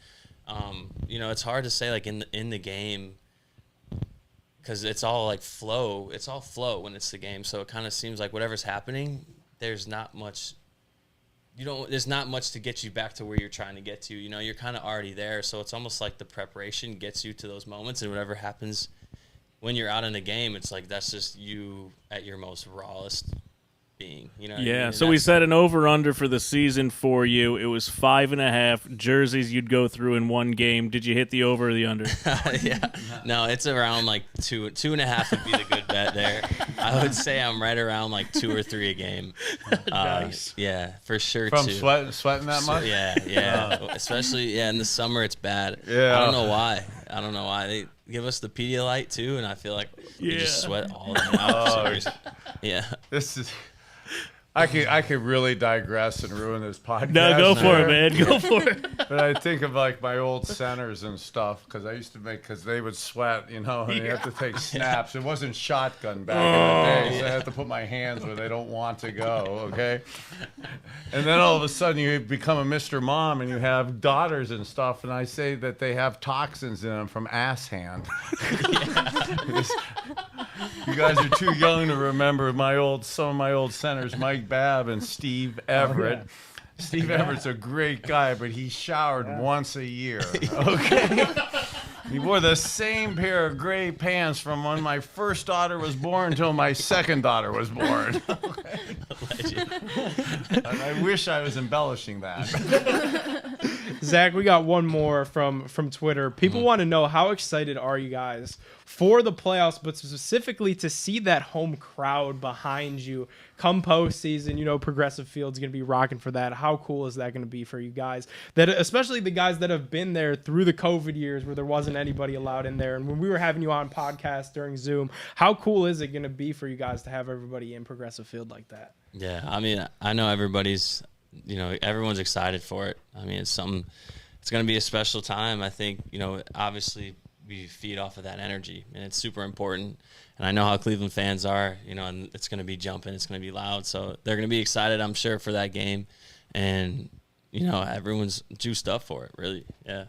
Speaker 8: It's hard to say like in the game, because it's all like flow. It's all flow when it's the game. So it kind of seems like whatever's happening, there's not much to get you back to where you're trying to get to. You're kind of already there. So it's almost like the preparation gets you to those moments, and whatever happens when you're out in a game, it's like that's just you at your most rawest being. You know what I
Speaker 1: Yeah,
Speaker 8: mean?
Speaker 1: so we set an over-under for the season for you. It was 5.5 jerseys you'd go through in one game. Did you hit the over or the under?
Speaker 8: Yeah. No, it's around like 2.5 would be the good bet there. I would say I'm right around like 2 or 3 a game.
Speaker 2: Nice.
Speaker 8: Yeah, for sure.
Speaker 2: From
Speaker 8: too.
Speaker 2: sweating that much?
Speaker 8: Yeah. Especially in the summer, it's bad.
Speaker 2: Yeah.
Speaker 8: I don't know why. They give us the Pedialyte too, and I feel like we just sweat all the time.
Speaker 2: Oh,
Speaker 8: Yeah.
Speaker 2: This is. I could really digress and ruin this podcast.
Speaker 1: No, go for it, man. Go for it.
Speaker 2: But I think of like my old centers and stuff because I used to because they would sweat, and you have to take snaps. It wasn't shotgun back in the day, so I had to put my hands where they don't want to go, okay? And then all of a sudden you become a Mr. Mom and you have daughters and stuff, and I say that they have toxins in them from ass hand. You guys are too young to remember some of my old centers, Mike Babb and Steve Everett. Steve Everett's a great guy, but he showered once a year. Okay. He wore the same pair of gray pants from when my first daughter was born until my second daughter was born. Okay. And I wish I was embellishing that.
Speaker 9: Zach, we got one more from Twitter. People want to know, how excited are you guys for the playoffs, but specifically to see that home crowd behind you come postseason? You know, Progressive Field's going to be rocking for that. How cool is that going to be for you guys? That, especially the guys that have been there through the COVID years where there wasn't anybody allowed in there. And when we were having you on podcast during Zoom, how cool is it going to be for you guys to have everybody in Progressive Field like that?
Speaker 8: Yeah, I mean, I know everybody's, everyone's excited for it. I mean, it's going to be a special time. I think, obviously we feed off of that energy, and it's super important. And I know how Cleveland fans are, and it's going to be jumping, it's going to be loud. So they're going to be excited, I'm sure, for that game. And, everyone's juiced up for it, really. Yeah.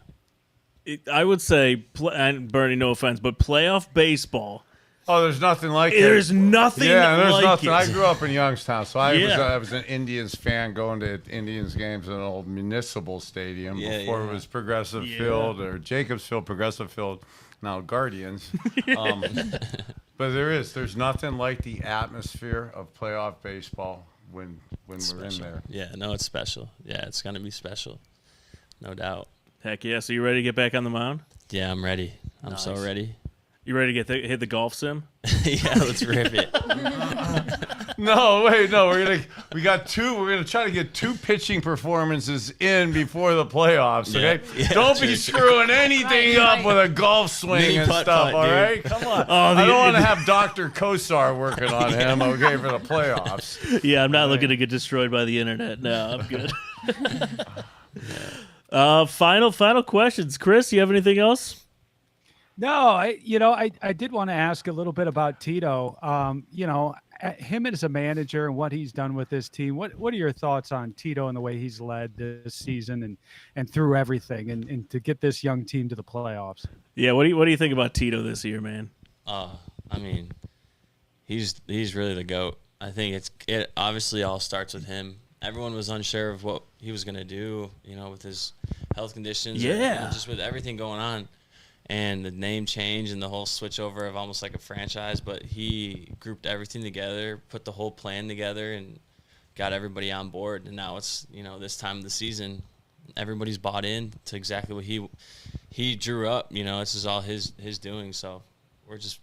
Speaker 1: I would say, and Bernie, no offense, but playoff baseball.
Speaker 2: Oh, there's nothing like it.
Speaker 1: There's nothing
Speaker 2: there's
Speaker 1: like
Speaker 2: nothing.
Speaker 1: it.
Speaker 2: I grew up in Youngstown, so I was an Indians fan going to Indians games in an old municipal stadium before it was Progressive Field or Jacobs Field, Progressive Field, now Guardians. But there's nothing like the atmosphere of playoff baseball when we're in there.
Speaker 8: Yeah, no, it's special. Yeah, it's going to be special. No doubt.
Speaker 1: Heck yeah. So you ready to get back on the mound?
Speaker 8: Yeah, I'm ready. I'm so ready.
Speaker 1: You ready to hit the golf sim?
Speaker 8: Yeah, let's rip it.
Speaker 2: No, wait, no. We're gonna try to get 2 pitching performances in before the playoffs. Okay, don't be screwing anything up with a golf swing and stuff. All right, come on. I don't want to have Dr. Kosar working on him. Okay, for the playoffs.
Speaker 1: Yeah, I'm not looking to get destroyed by the internet. No, I'm good. Final questions, Chris. You have anything else?
Speaker 3: No, I did want to ask a little bit about Tito. Him as a manager and what he's done with this team. What are your thoughts on Tito and the way he's led this season and through everything and to get this young team to the playoffs?
Speaker 1: Yeah, what do you think about Tito this year, man?
Speaker 8: I mean, he's really the GOAT. I think it obviously all starts with him. Everyone was unsure of what he was gonna do, with his health conditions, just with everything going on. And the name change and the whole switch over of almost like a franchise, but he grouped everything together, put the whole plan together, and got everybody on board. And now it's, this time of the season, everybody's bought in to exactly what he drew up. This is all his doing. So we're just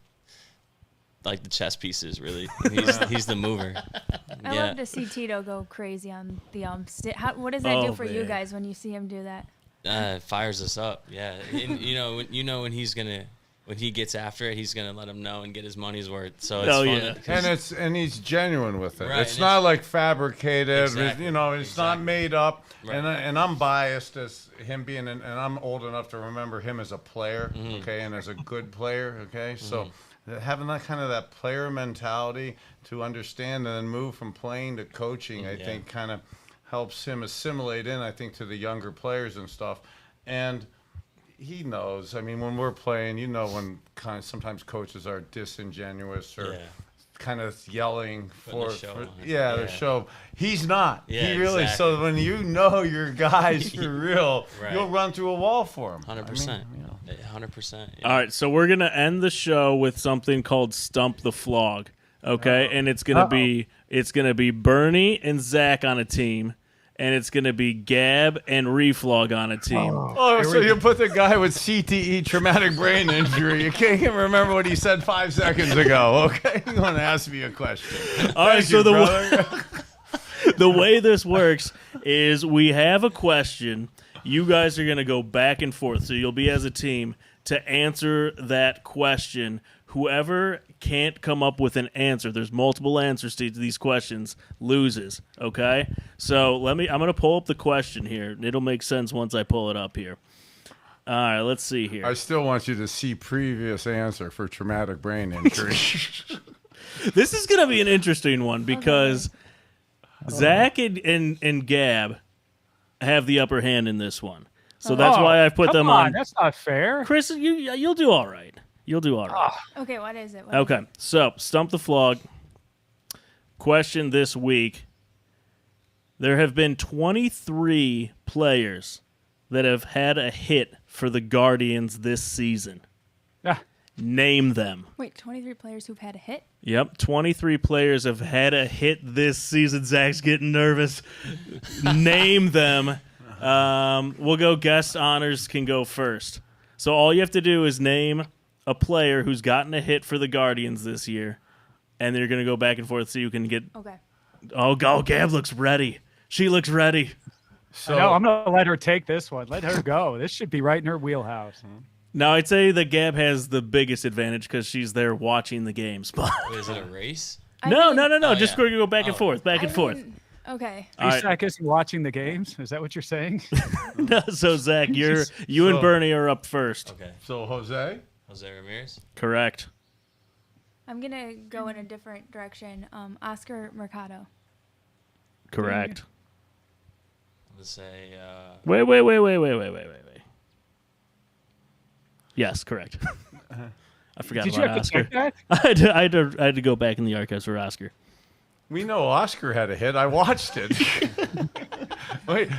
Speaker 8: like the chess pieces, really. He's the mover.
Speaker 7: I love to see Tito go crazy on the what does that do for you guys when you see him do that?
Speaker 8: It fires us up, yeah. And, when he gets after it, he's gonna let him know and get his money's worth. So it's fun.
Speaker 2: And he's genuine with it.
Speaker 8: Right,
Speaker 2: it's not like fabricated.
Speaker 8: Exactly.
Speaker 2: It's not made up.
Speaker 8: Right.
Speaker 2: And I'm biased as him being, and I'm old enough to remember him as a player, okay, and as a good player, okay. So having that player mentality to understand and then move from playing to coaching, I think kind of helps him assimilate in, I think, to the younger players and stuff. And he knows. I mean, when we're playing, when sometimes coaches are disingenuous or kind of yelling for the show. He's not.
Speaker 8: Yeah,
Speaker 2: he really.
Speaker 8: Exactly.
Speaker 2: So when your guys for real,
Speaker 8: Right.
Speaker 2: you'll run through a wall for him.
Speaker 8: 100%. 100%.
Speaker 1: All right, so we're gonna end the show with something called Stump the Flog. Okay, and it's gonna be Bernie and Zach on a team, and it's gonna be Gab and Reflog on a team.
Speaker 2: Oh, so you put the guy with CTE, traumatic brain injury. You can't even remember what he said 5 seconds ago. Okay, you want to ask me a question?
Speaker 1: All right,
Speaker 2: Thank
Speaker 1: so
Speaker 2: you,
Speaker 1: the
Speaker 2: brother.
Speaker 1: the way this works is we have a question. You guys are going to go back and forth. So you'll be as a team to answer that question. Whoever can't come up with an answer, there's multiple answers to these questions, loses. Okay? So I'm going to pull up the question here. It'll make sense once I pull it up here. All right, let's see here.
Speaker 2: I still want you to see previous answer for traumatic brain injury.
Speaker 1: This is going to be an interesting one because Zach and Gab have the upper hand in this one. So that's why I've put them on.
Speaker 3: That's not fair.
Speaker 1: Chris, you'll do all right. You'll do all right.
Speaker 7: Okay, what is it?
Speaker 1: Okay, so Stump the Flog. Question this week. There have been 23 players that have had a hit for the Guardians this season.
Speaker 3: Ah.
Speaker 1: Name them.
Speaker 7: Wait, 23 players who've had a hit?
Speaker 1: Yep, 23 players have had a hit this season. Zach's getting nervous. Name them. We'll go guest honors can go first. So all you have to do is name a player who's gotten a hit for the Guardians this year, and they're going to go back and forth so you can get...
Speaker 7: Okay.
Speaker 1: Oh, Gab looks ready. She looks ready.
Speaker 2: So
Speaker 3: No, I'm going to let her take this one. Let her go. This should be right in her wheelhouse.
Speaker 1: Now, I'd say that Gab has the biggest advantage because she's there watching the games.
Speaker 8: Wait, is it a race?
Speaker 1: No.
Speaker 8: Oh,
Speaker 1: Just
Speaker 8: yeah.
Speaker 1: go back and forth, back and forth.
Speaker 7: Okay.
Speaker 1: All right.
Speaker 3: Zach isn't watching the games? Is that what you're saying?
Speaker 1: No, so, Zach, you and Bernie are up first.
Speaker 8: Okay.
Speaker 2: So Jose?
Speaker 8: Jose Ramirez?
Speaker 1: Correct.
Speaker 7: I'm going to go in a different direction. Oscar Mercado.
Speaker 1: Correct.
Speaker 8: Let's say,
Speaker 1: Wait. Yes, correct. I forgot
Speaker 3: Did you
Speaker 1: about
Speaker 3: have to
Speaker 1: Oscar.
Speaker 3: check that?
Speaker 1: I had to go back in the archives for Oscar.
Speaker 2: We know Oscar had a hit. I watched it. Wait,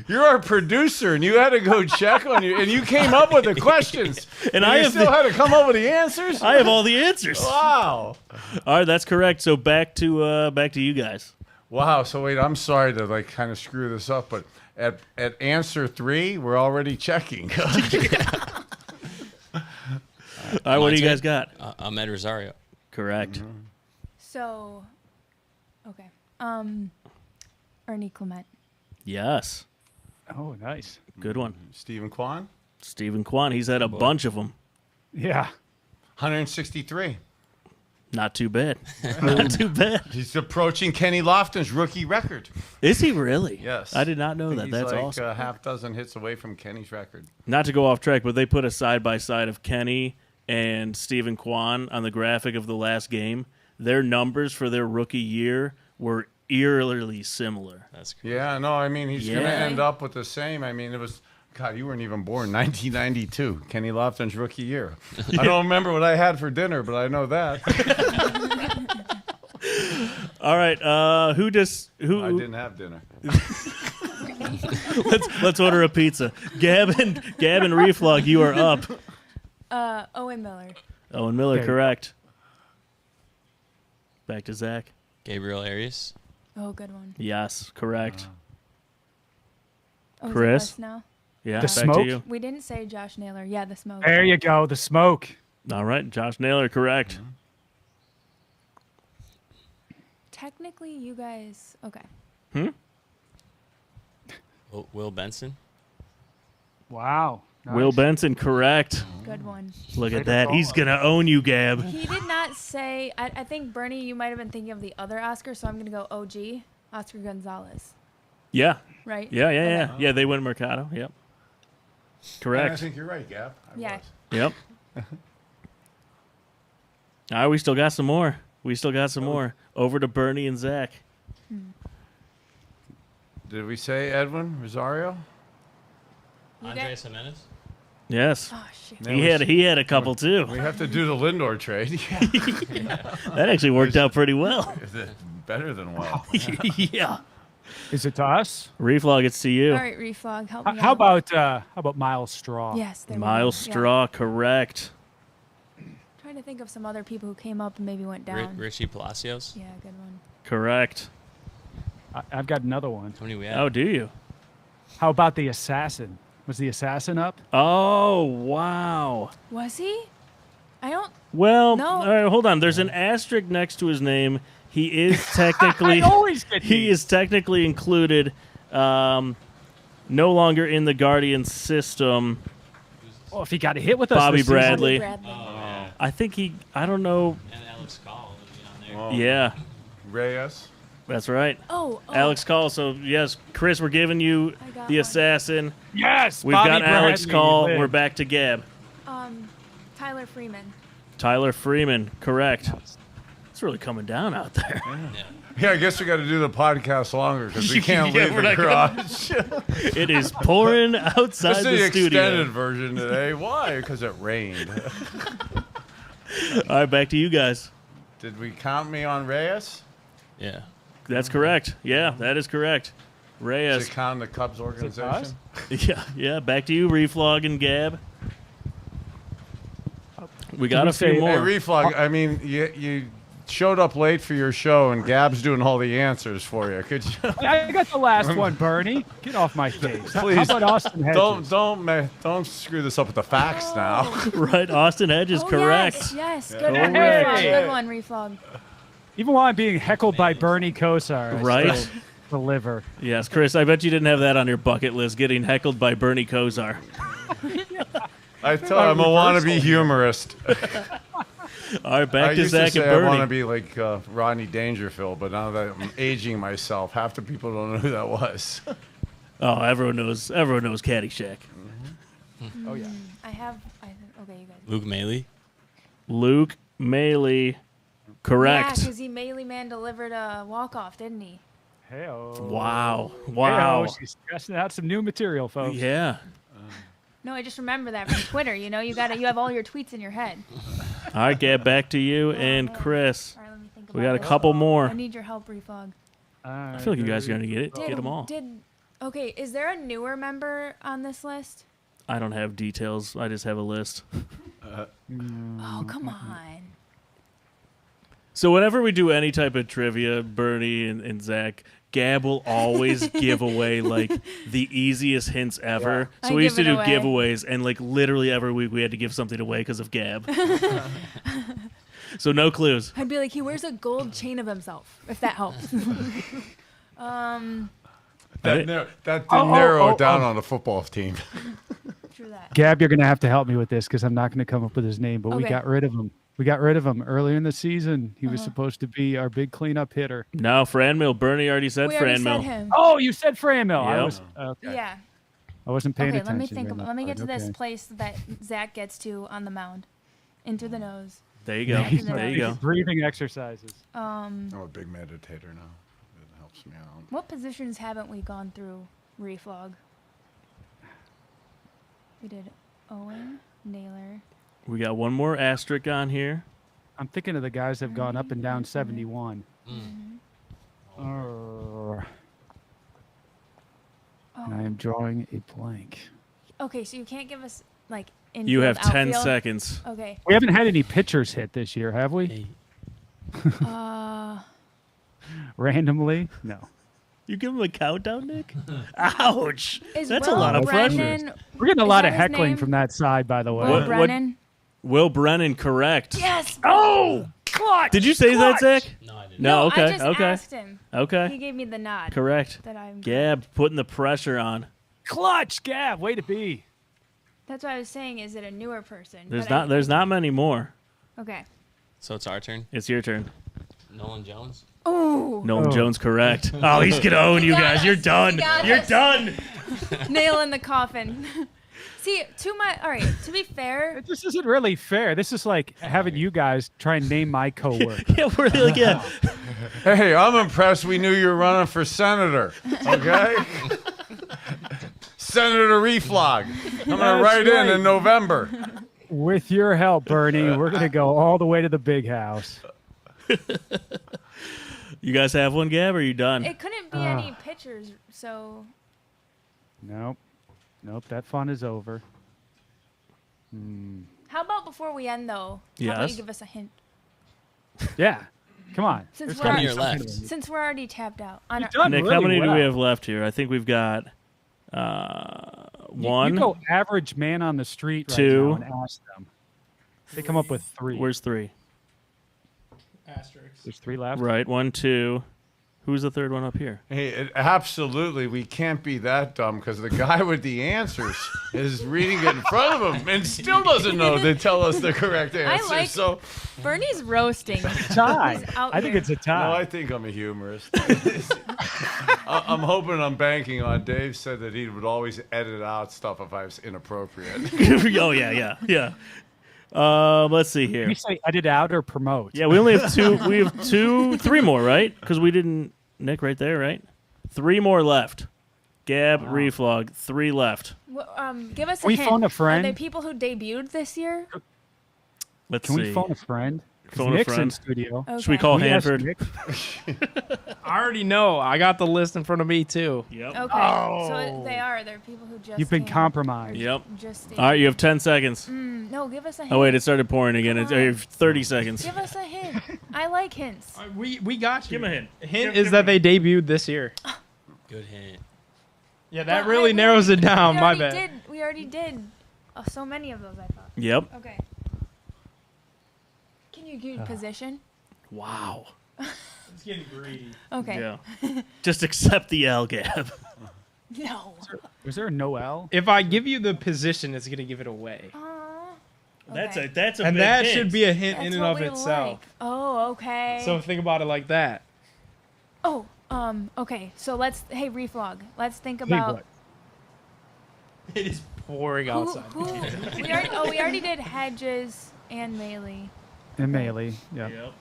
Speaker 2: you're our producer, and you had to go check on you, and you came up with the questions,
Speaker 1: And
Speaker 2: you still had to come up with the answers.
Speaker 1: I have all the answers.
Speaker 2: Wow.
Speaker 1: All right, that's correct. So back to you guys.
Speaker 2: Wow. So wait, I'm sorry to kind of screw this up, but at answer 3, we're already checking.
Speaker 1: All right, what do you guys got?
Speaker 8: Ahmed Rosario.
Speaker 1: Correct.
Speaker 7: So, okay. Ernie Clement.
Speaker 1: Yes.
Speaker 3: Oh, nice.
Speaker 1: Good one.
Speaker 2: Stephen Kwan,
Speaker 1: Stephen Kwan. He's had a bunch of them.
Speaker 3: Yeah.
Speaker 2: 163.
Speaker 1: Not too bad. Not too bad.
Speaker 2: He's approaching Kenny Lofton's rookie record.
Speaker 1: Is he really?
Speaker 2: Yes.
Speaker 1: I did not know that.
Speaker 2: He's
Speaker 1: That's
Speaker 2: like
Speaker 1: awesome.
Speaker 2: a half dozen hits away from Kenny's record.
Speaker 1: Not to go off track, but they put a side-by-side of Kenny and Stephen Kwan on the graphic of the last game. Their numbers for their rookie year were eerily similar.
Speaker 8: That's crazy.
Speaker 2: Yeah, no, I mean, he's going to
Speaker 1: Yeah.
Speaker 2: end up with the same. I mean, it was, God, you weren't even born. 1992, Kenny Lofton's rookie year. I don't remember what I had for dinner, but I know that.
Speaker 1: All right, who?
Speaker 2: I didn't have dinner.
Speaker 1: Let's order a pizza. Gab and Reflog, you are up.
Speaker 7: Owen Miller.
Speaker 1: Owen Miller,
Speaker 3: Okay.
Speaker 1: correct. Back to Zach.
Speaker 8: Gabriel Arias.
Speaker 7: Oh, good one.
Speaker 1: Yes, correct.
Speaker 7: Oh, is it
Speaker 1: Chris?
Speaker 7: us now?
Speaker 1: Yeah,
Speaker 3: The
Speaker 1: back
Speaker 3: smoke?
Speaker 1: to you.
Speaker 7: We didn't say Josh Naylor. Yeah, the smoke.
Speaker 3: There you go. The smoke.
Speaker 1: All right, Josh Naylor, correct.
Speaker 7: Technically, you guys. Okay.
Speaker 8: Will Benson.
Speaker 3: Wow. Nice.
Speaker 1: Will Benson, correct.
Speaker 7: Good one.
Speaker 1: Look
Speaker 3: Way
Speaker 1: at
Speaker 3: to
Speaker 1: that.
Speaker 3: go.
Speaker 1: He's going to own you, Gab.
Speaker 7: He did not say. I think, Bernie, you might have been thinking of the other Oscar, so I'm going to go OG, Oscar Gonzalez.
Speaker 1: Yeah.
Speaker 7: Right?
Speaker 1: Yeah. Yeah, they went Mercado. Yep.
Speaker 2: I
Speaker 1: Correct.
Speaker 2: think you're right, Gab.
Speaker 7: Yeah.
Speaker 1: Yep. All right, we still got some more. Over to Bernie and Zach.
Speaker 2: Did we say Edwin Rosario?
Speaker 7: You
Speaker 8: Andres Jimenez.
Speaker 1: Yes.
Speaker 7: Oh, shit.
Speaker 1: He had a couple too.
Speaker 2: We have to do the Lindor trade.
Speaker 1: That actually worked out pretty well.
Speaker 2: Better than well.
Speaker 1: Yeah.
Speaker 3: Is it to us?
Speaker 1: Reflog, it's to you.
Speaker 7: All right, Reflog, help me
Speaker 3: How
Speaker 7: out.
Speaker 3: about Miles Straw?
Speaker 7: Yes, there we go.
Speaker 1: Miles
Speaker 7: Yeah.
Speaker 1: Straw, correct.
Speaker 7: Trying to think of some other people who came up and maybe went down.
Speaker 8: Richie Palacios.
Speaker 7: Yeah, good one.
Speaker 1: Correct.
Speaker 3: I've got another one.
Speaker 8: How many we have?
Speaker 1: Oh, do you?
Speaker 3: How about the assassin? Was the assassin up?
Speaker 1: Oh, wow.
Speaker 7: Was he? I don't.
Speaker 1: Well,
Speaker 7: No.
Speaker 1: all right, hold on. There's an asterisk next to his name. He is technically
Speaker 3: I always get
Speaker 1: he
Speaker 3: these.
Speaker 1: is technically included. No longer in the Guardian system.
Speaker 3: Oh, if he got a hit with us,
Speaker 1: Bobby
Speaker 3: this season-
Speaker 1: Bradley.
Speaker 7: Bradley.
Speaker 1: I think he. I don't know.
Speaker 8: And Alex Call would be on there.
Speaker 1: Yeah,
Speaker 2: Reyes.
Speaker 1: that's right.
Speaker 7: Oh,
Speaker 1: Alex Call. So yes, Chris, we're giving you
Speaker 7: I got
Speaker 1: the
Speaker 7: one.
Speaker 1: assassin.
Speaker 3: Yes,
Speaker 1: We've
Speaker 3: Bobby
Speaker 1: got Alex
Speaker 3: Bradley,
Speaker 1: Call.
Speaker 3: you
Speaker 1: We're
Speaker 3: live.
Speaker 1: back to Gab.
Speaker 7: Tyler Freeman.
Speaker 1: Tyler Freeman. Correct. It's really coming down out there.
Speaker 2: Yeah, I guess we got to do the podcast longer because we can't
Speaker 1: Yeah,
Speaker 2: leave
Speaker 1: we're
Speaker 2: the
Speaker 1: not
Speaker 2: garage.
Speaker 1: It is pouring outside
Speaker 2: This is
Speaker 1: the
Speaker 2: the
Speaker 1: studio.
Speaker 2: extended version today. Why? Because it rained.
Speaker 1: All right, back to you guys.
Speaker 2: Did we count me on Reyes?
Speaker 8: Yeah.
Speaker 1: That's correct. Yeah, that is correct.
Speaker 2: Is
Speaker 1: Reyes.
Speaker 2: it count the Cubs organization?
Speaker 1: Yeah. Back to you, Reflog and Gab. We got
Speaker 3: we
Speaker 1: a few
Speaker 3: say-
Speaker 2: Hey,
Speaker 1: more.
Speaker 2: Reflog, I mean, you showed up late for your show, and Gab's doing all the answers for you. Could you
Speaker 3: I got the last one, Bernie. Get off my case. How
Speaker 2: please
Speaker 3: about Austin Hedges?
Speaker 2: don't screw this up with the facts now?
Speaker 1: Right, Austin Hedges,
Speaker 7: Oh,
Speaker 1: correct.
Speaker 7: Yes, good one,
Speaker 1: Correct.
Speaker 7: Reflog. Good one, Reflog.
Speaker 3: Even while I'm being heckled by BernieKosar, I
Speaker 1: Right.
Speaker 3: still deliver.
Speaker 1: Yes, Chris, I bet you didn't have that on your bucket list, getting heckled by BernieKosar.
Speaker 2: I tell you, I'm a wannabe humorist.
Speaker 1: All right, back
Speaker 2: I
Speaker 1: to
Speaker 2: used
Speaker 1: Zach
Speaker 2: to
Speaker 1: and
Speaker 2: say I want to
Speaker 1: Bernie.
Speaker 2: be like Rodney Dangerfield, but now that I'm aging myself, half the people don't know who that was.
Speaker 1: Oh, everyone knows Caddyshack.
Speaker 3: Oh, yeah.
Speaker 7: Okay, you guys.
Speaker 8: Luke Maley.
Speaker 1: Luke Maley,
Speaker 7: Yeah,
Speaker 1: correct.
Speaker 7: because he Melee Man delivered a walk-off, didn't he?
Speaker 3: Hey-o.
Speaker 1: Wow.
Speaker 3: Hey-o. She's stressing out some new material, folks.
Speaker 1: Yeah.
Speaker 7: No, I just remember that from Twitter. You know, you have all your tweets in your head.
Speaker 1: All right, Gab, back to you and Chris.
Speaker 7: All right, let me think
Speaker 1: We
Speaker 7: about
Speaker 1: got a
Speaker 7: this.
Speaker 1: couple more.
Speaker 7: I need your help, Reflog.
Speaker 1: I feel like you guys are going to get them all.
Speaker 7: Okay, is there a newer member on this list?
Speaker 1: I don't have details. I just have a list.
Speaker 7: Oh, come on.
Speaker 1: So whenever we do any type of trivia, Bernie and Zach, Gab will always give away like the easiest hints ever. So
Speaker 7: I
Speaker 1: we used to
Speaker 7: give
Speaker 1: do
Speaker 7: it away.
Speaker 1: giveaways, and like literally every week we had to give something away because of Gab. So no clues.
Speaker 7: I'd be like, he wears a gold chain of himself, if that helps.
Speaker 2: That didn't narrow it down on the football team.
Speaker 7: True that.
Speaker 3: Gab, you're going to have to help me with this because I'm not going to come up with his name, but we
Speaker 7: Okay.
Speaker 3: got rid of him. We got rid of him earlier in the season. He was supposed to be our big cleanup hitter.
Speaker 1: No, Franmil. Bernie already said
Speaker 7: We already said
Speaker 1: Franmil.
Speaker 7: him.
Speaker 3: Oh, you said Franmil. I
Speaker 1: Yep.
Speaker 3: was okay.
Speaker 7: Yeah.
Speaker 3: I wasn't paying
Speaker 7: Okay,
Speaker 3: attention.
Speaker 7: let me think.
Speaker 3: during that
Speaker 7: Let me get to
Speaker 3: part.
Speaker 7: this
Speaker 3: Okay.
Speaker 7: place that Zach gets to on the mound. In through the nose.
Speaker 1: There you go.
Speaker 7: He's
Speaker 1: There you go.
Speaker 3: Breathing exercises.
Speaker 2: I'm a big meditator now. It helps me out.
Speaker 7: What positions haven't we gone through, Reflog? We did Owen, Naylor.
Speaker 1: We got one more asterisk on here.
Speaker 3: I'm thinking of the guys that have gone up and down 71. And I am drawing a blank.
Speaker 7: Okay, so you can't give us like
Speaker 1: You have
Speaker 7: infield,
Speaker 1: 10
Speaker 7: outfield?
Speaker 1: seconds.
Speaker 7: Okay.
Speaker 3: We haven't had any pitchers hit this year, have we?
Speaker 8: Hey.
Speaker 3: Randomly? No.
Speaker 1: You give him a countdown, Nick? Ouch.
Speaker 7: Is
Speaker 1: That's
Speaker 7: Will
Speaker 1: a lot of pressure.
Speaker 7: Brennan,
Speaker 3: We're getting a
Speaker 7: Is
Speaker 3: lot
Speaker 7: that
Speaker 3: of
Speaker 7: his
Speaker 3: heckling
Speaker 7: name?
Speaker 3: from that side, by the way.
Speaker 7: Will
Speaker 1: What-
Speaker 7: Brennan?
Speaker 1: Will Brennan, correct.
Speaker 7: Yes.
Speaker 3: Oh! Clutch!
Speaker 1: Did you say that, Zach?
Speaker 8: No, I didn't.
Speaker 1: No, okay,
Speaker 7: I just
Speaker 1: okay.
Speaker 7: asked him. He
Speaker 1: Okay.
Speaker 7: gave me the nod.
Speaker 1: Correct.
Speaker 7: That I'm.
Speaker 1: Gab putting the pressure on.
Speaker 3: Clutch, Gav! Way to be.
Speaker 7: That's what I was saying. Is it a newer person?
Speaker 1: There's not many more.
Speaker 7: Okay.
Speaker 8: So it's our turn.
Speaker 1: It's your turn.
Speaker 8: Nolan Jones.
Speaker 7: Oh,
Speaker 1: Nolan
Speaker 3: Oh.
Speaker 1: Jones, correct. Oh, he's gonna own you
Speaker 7: got
Speaker 1: guys.
Speaker 7: us.
Speaker 1: You're done.
Speaker 7: He got
Speaker 1: You're
Speaker 7: us.
Speaker 1: done.
Speaker 7: nail in the coffin. See, all right. To be fair,
Speaker 3: This isn't really fair. This is like having you guys try and name my coworker.
Speaker 1: Yeah, we're like, yeah.
Speaker 2: Hey, I'm impressed we knew you were running for senator. Okay? Senator Reflog. I'm going to
Speaker 3: That's
Speaker 2: write
Speaker 3: right.
Speaker 2: in November.
Speaker 3: With your help, Bernie, we're going to go all the way to the big house.
Speaker 1: You guys have one, Gab, or are you done?
Speaker 7: It couldn't be any pictures, so
Speaker 3: Nope. That fun is over.
Speaker 7: how about before we end though? How about
Speaker 1: Yes.
Speaker 7: you give us a hint?
Speaker 3: Yeah. Come on.
Speaker 7: Since
Speaker 3: There's
Speaker 7: we're
Speaker 3: gotta
Speaker 8: on
Speaker 3: be
Speaker 8: your
Speaker 3: something
Speaker 8: left.
Speaker 3: to-
Speaker 7: Since we're already tapped out. On
Speaker 3: You've
Speaker 7: our,
Speaker 3: done
Speaker 1: Nick,
Speaker 3: really
Speaker 1: how many do we
Speaker 3: well.
Speaker 1: have left here? I think we've got one.
Speaker 3: You go average man on the street right
Speaker 1: Two.
Speaker 3: now and ask them. They come up with 3.
Speaker 1: Where's 3?
Speaker 9: Asterisks.
Speaker 3: There's 3 left.
Speaker 1: Right, 1, 2. Who's the third one up here?
Speaker 2: Hey, absolutely, we can't be that dumb because the guy with the answers is reading it in front of him and still doesn't know to tell us the correct answer.
Speaker 7: like-
Speaker 2: So,
Speaker 7: Bernie's roasting.
Speaker 3: Tie.
Speaker 7: He's out
Speaker 3: I think
Speaker 7: here.
Speaker 3: it's a
Speaker 2: no,
Speaker 3: tie.
Speaker 2: I think I'm a humorist. I'm hoping I'm banking on Dave said that he would always edit out stuff if I was inappropriate.
Speaker 1: Oh, yeah. Let's see here.
Speaker 3: You say edit out or promote?
Speaker 1: Yeah, we only have 2. We have 3 more, right? Because we didn't. Nick, right there, right? 3 more left. Gab, Reflog, 3 left.
Speaker 7: Give us a
Speaker 3: We
Speaker 7: hint.
Speaker 3: phone a friend?
Speaker 7: Are they people who debuted this year?
Speaker 1: Let's
Speaker 3: Can
Speaker 1: see.
Speaker 3: we phone a friend? 'Cause
Speaker 1: Phone a
Speaker 3: Nick's in
Speaker 1: friend.
Speaker 3: studio.
Speaker 7: Okay.
Speaker 1: Should we call
Speaker 3: Can we ask
Speaker 1: Hanford?
Speaker 3: Nick?
Speaker 9: I already know. I got the list in front of me too.
Speaker 1: Yep.
Speaker 7: Okay. So they're people who just
Speaker 3: You've been
Speaker 7: came.
Speaker 3: compromised.
Speaker 1: Yep.
Speaker 7: Just
Speaker 1: All right, you have 10 seconds.
Speaker 7: No, give us a hint.
Speaker 1: Oh, wait, it started pouring again. It's
Speaker 7: Come on.
Speaker 1: 30 seconds.
Speaker 7: Give us a hint. I like hints.
Speaker 9: We got you.
Speaker 1: Give him a hint.
Speaker 9: Hint is that they debuted this year.
Speaker 8: Good hint.
Speaker 9: Yeah, that
Speaker 7: But
Speaker 9: really
Speaker 7: we
Speaker 9: narrows it down.
Speaker 7: we
Speaker 9: My
Speaker 7: already
Speaker 9: bad.
Speaker 7: We already did. So many of those, I thought.
Speaker 1: Yep.
Speaker 7: Okay. Can you give position?
Speaker 1: Wow.
Speaker 9: It's getting greedy.
Speaker 7: Okay.
Speaker 1: Yeah. Just accept the L, Gab.
Speaker 7: No.
Speaker 3: Was there a Noel?
Speaker 9: If I give you the position, it's gonna give it away,
Speaker 7: Aw.
Speaker 1: That's
Speaker 7: Okay.
Speaker 1: a
Speaker 9: and
Speaker 1: big
Speaker 9: that
Speaker 1: hint.
Speaker 9: should be a hint
Speaker 7: That's
Speaker 9: in and
Speaker 7: what
Speaker 9: of
Speaker 7: we
Speaker 9: itself.
Speaker 7: like. Oh, okay.
Speaker 9: So think about it like that.
Speaker 7: Oh, okay. So hey, Reflog. Let's think
Speaker 3: Hey,
Speaker 7: about
Speaker 3: what?
Speaker 9: It is pouring
Speaker 7: who,
Speaker 9: outside.
Speaker 7: we already did Hedges and Melee.
Speaker 3: And Melee. Yeah.
Speaker 1: Yep.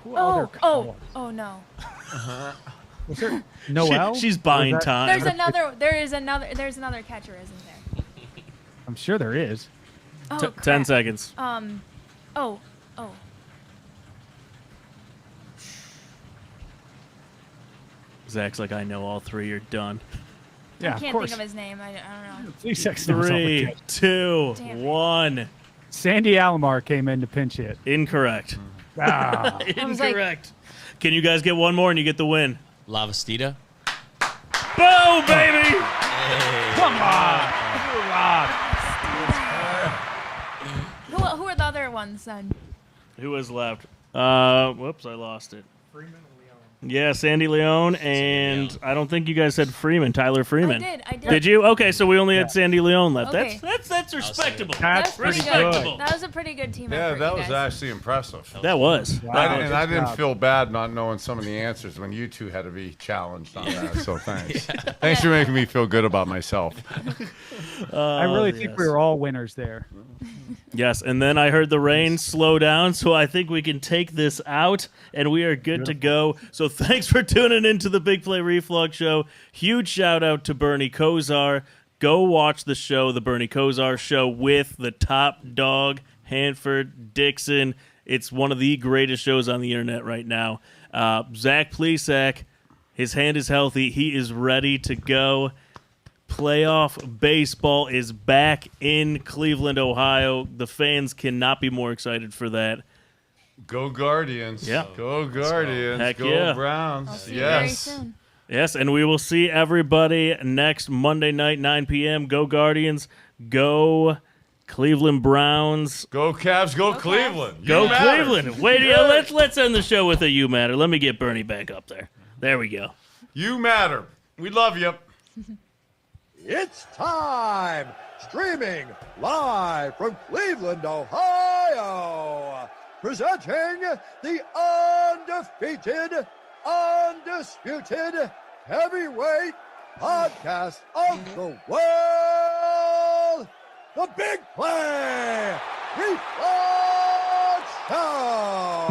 Speaker 3: Who other
Speaker 7: Oh,
Speaker 3: callers?
Speaker 7: no.
Speaker 3: Was there Noel?
Speaker 1: She's buying
Speaker 3: Was that-
Speaker 1: time.
Speaker 7: There's another catcher, isn't there?
Speaker 3: I'm sure there is.
Speaker 7: Oh,
Speaker 1: 10
Speaker 7: crap.
Speaker 1: seconds.
Speaker 7: Oh.
Speaker 1: Zach's like, I know all 3. You're done.
Speaker 3: Yeah,
Speaker 7: I
Speaker 3: of
Speaker 7: can't
Speaker 3: course.
Speaker 7: think of his name. I don't know.
Speaker 3: Please sex knows all the
Speaker 1: 3,
Speaker 3: catch.
Speaker 1: 2,
Speaker 7: Damn it.
Speaker 1: 1.
Speaker 3: Sandy Alomar came in to pinch hit.
Speaker 1: Incorrect.
Speaker 3: Ah,
Speaker 7: was like-
Speaker 1: Incorrect. Can you guys get one more and you get the win?
Speaker 8: Lavastida.
Speaker 1: Boom, baby!
Speaker 3: come on.
Speaker 7: Who are the other ones then?
Speaker 1: Who was left? Whoops, I lost it. Yeah, Sandy Leone, and
Speaker 8: Leone.
Speaker 1: I don't think you guys said Freeman, Tyler Freeman.
Speaker 7: I did.
Speaker 1: Did you? Okay, so we only
Speaker 3: Yeah.
Speaker 1: had Sandy Leone left.
Speaker 7: Okay.
Speaker 1: That's respectable.
Speaker 3: That's
Speaker 7: That was
Speaker 3: pretty
Speaker 7: pretty
Speaker 1: respectable.
Speaker 7: good. That was a pretty good team
Speaker 2: Yeah,
Speaker 7: effort.
Speaker 2: that
Speaker 7: you
Speaker 2: was
Speaker 7: guys.
Speaker 2: actually impressive.
Speaker 1: That was.
Speaker 3: Wow,
Speaker 2: I
Speaker 3: good
Speaker 2: didn't
Speaker 3: job.
Speaker 2: feel bad not knowing some of the answers when you two had to be challenged on that. So thanks. Thanks for making me feel good about myself.
Speaker 3: I really think we were all winners there.
Speaker 1: Yes, and then I heard the rain slow down, so I think we can take this out, and we are good to go. So thanks for tuning into the Big Play Reflog Show. Huge shout out to BernieKosar. Go watch the show, the BernieKosar Show, with the top dog, Hanford Dixon. It's one of the greatest shows on the internet right now. Zach Plesac, his hand is healthy. He is ready to go. Playoff baseball is back in Cleveland, Ohio. The fans cannot be more excited for that.
Speaker 2: Go Guardians.
Speaker 1: Yeah.
Speaker 2: Go Guardians.
Speaker 1: Heck
Speaker 2: go
Speaker 1: yeah.
Speaker 2: Browns.
Speaker 7: I'll see you very
Speaker 2: Yes.
Speaker 7: soon.
Speaker 1: Yes, and we will see everybody next Monday night, 9 p.m. Go Guardians. Go Cleveland Browns.
Speaker 2: Go Cavs. Go
Speaker 7: Go
Speaker 2: Cleveland.
Speaker 1: Go
Speaker 2: You matter.
Speaker 1: Cleveland. Wait, yeah, let's end the show with a You Matter. Let me get Bernie back up there. There we go.
Speaker 2: You matter. We love you.
Speaker 4: It's time! Streaming live from Cleveland, Ohio! Presenting the undefeated, undisputed heavyweight podcast of the world! The Big Play Reflog Show!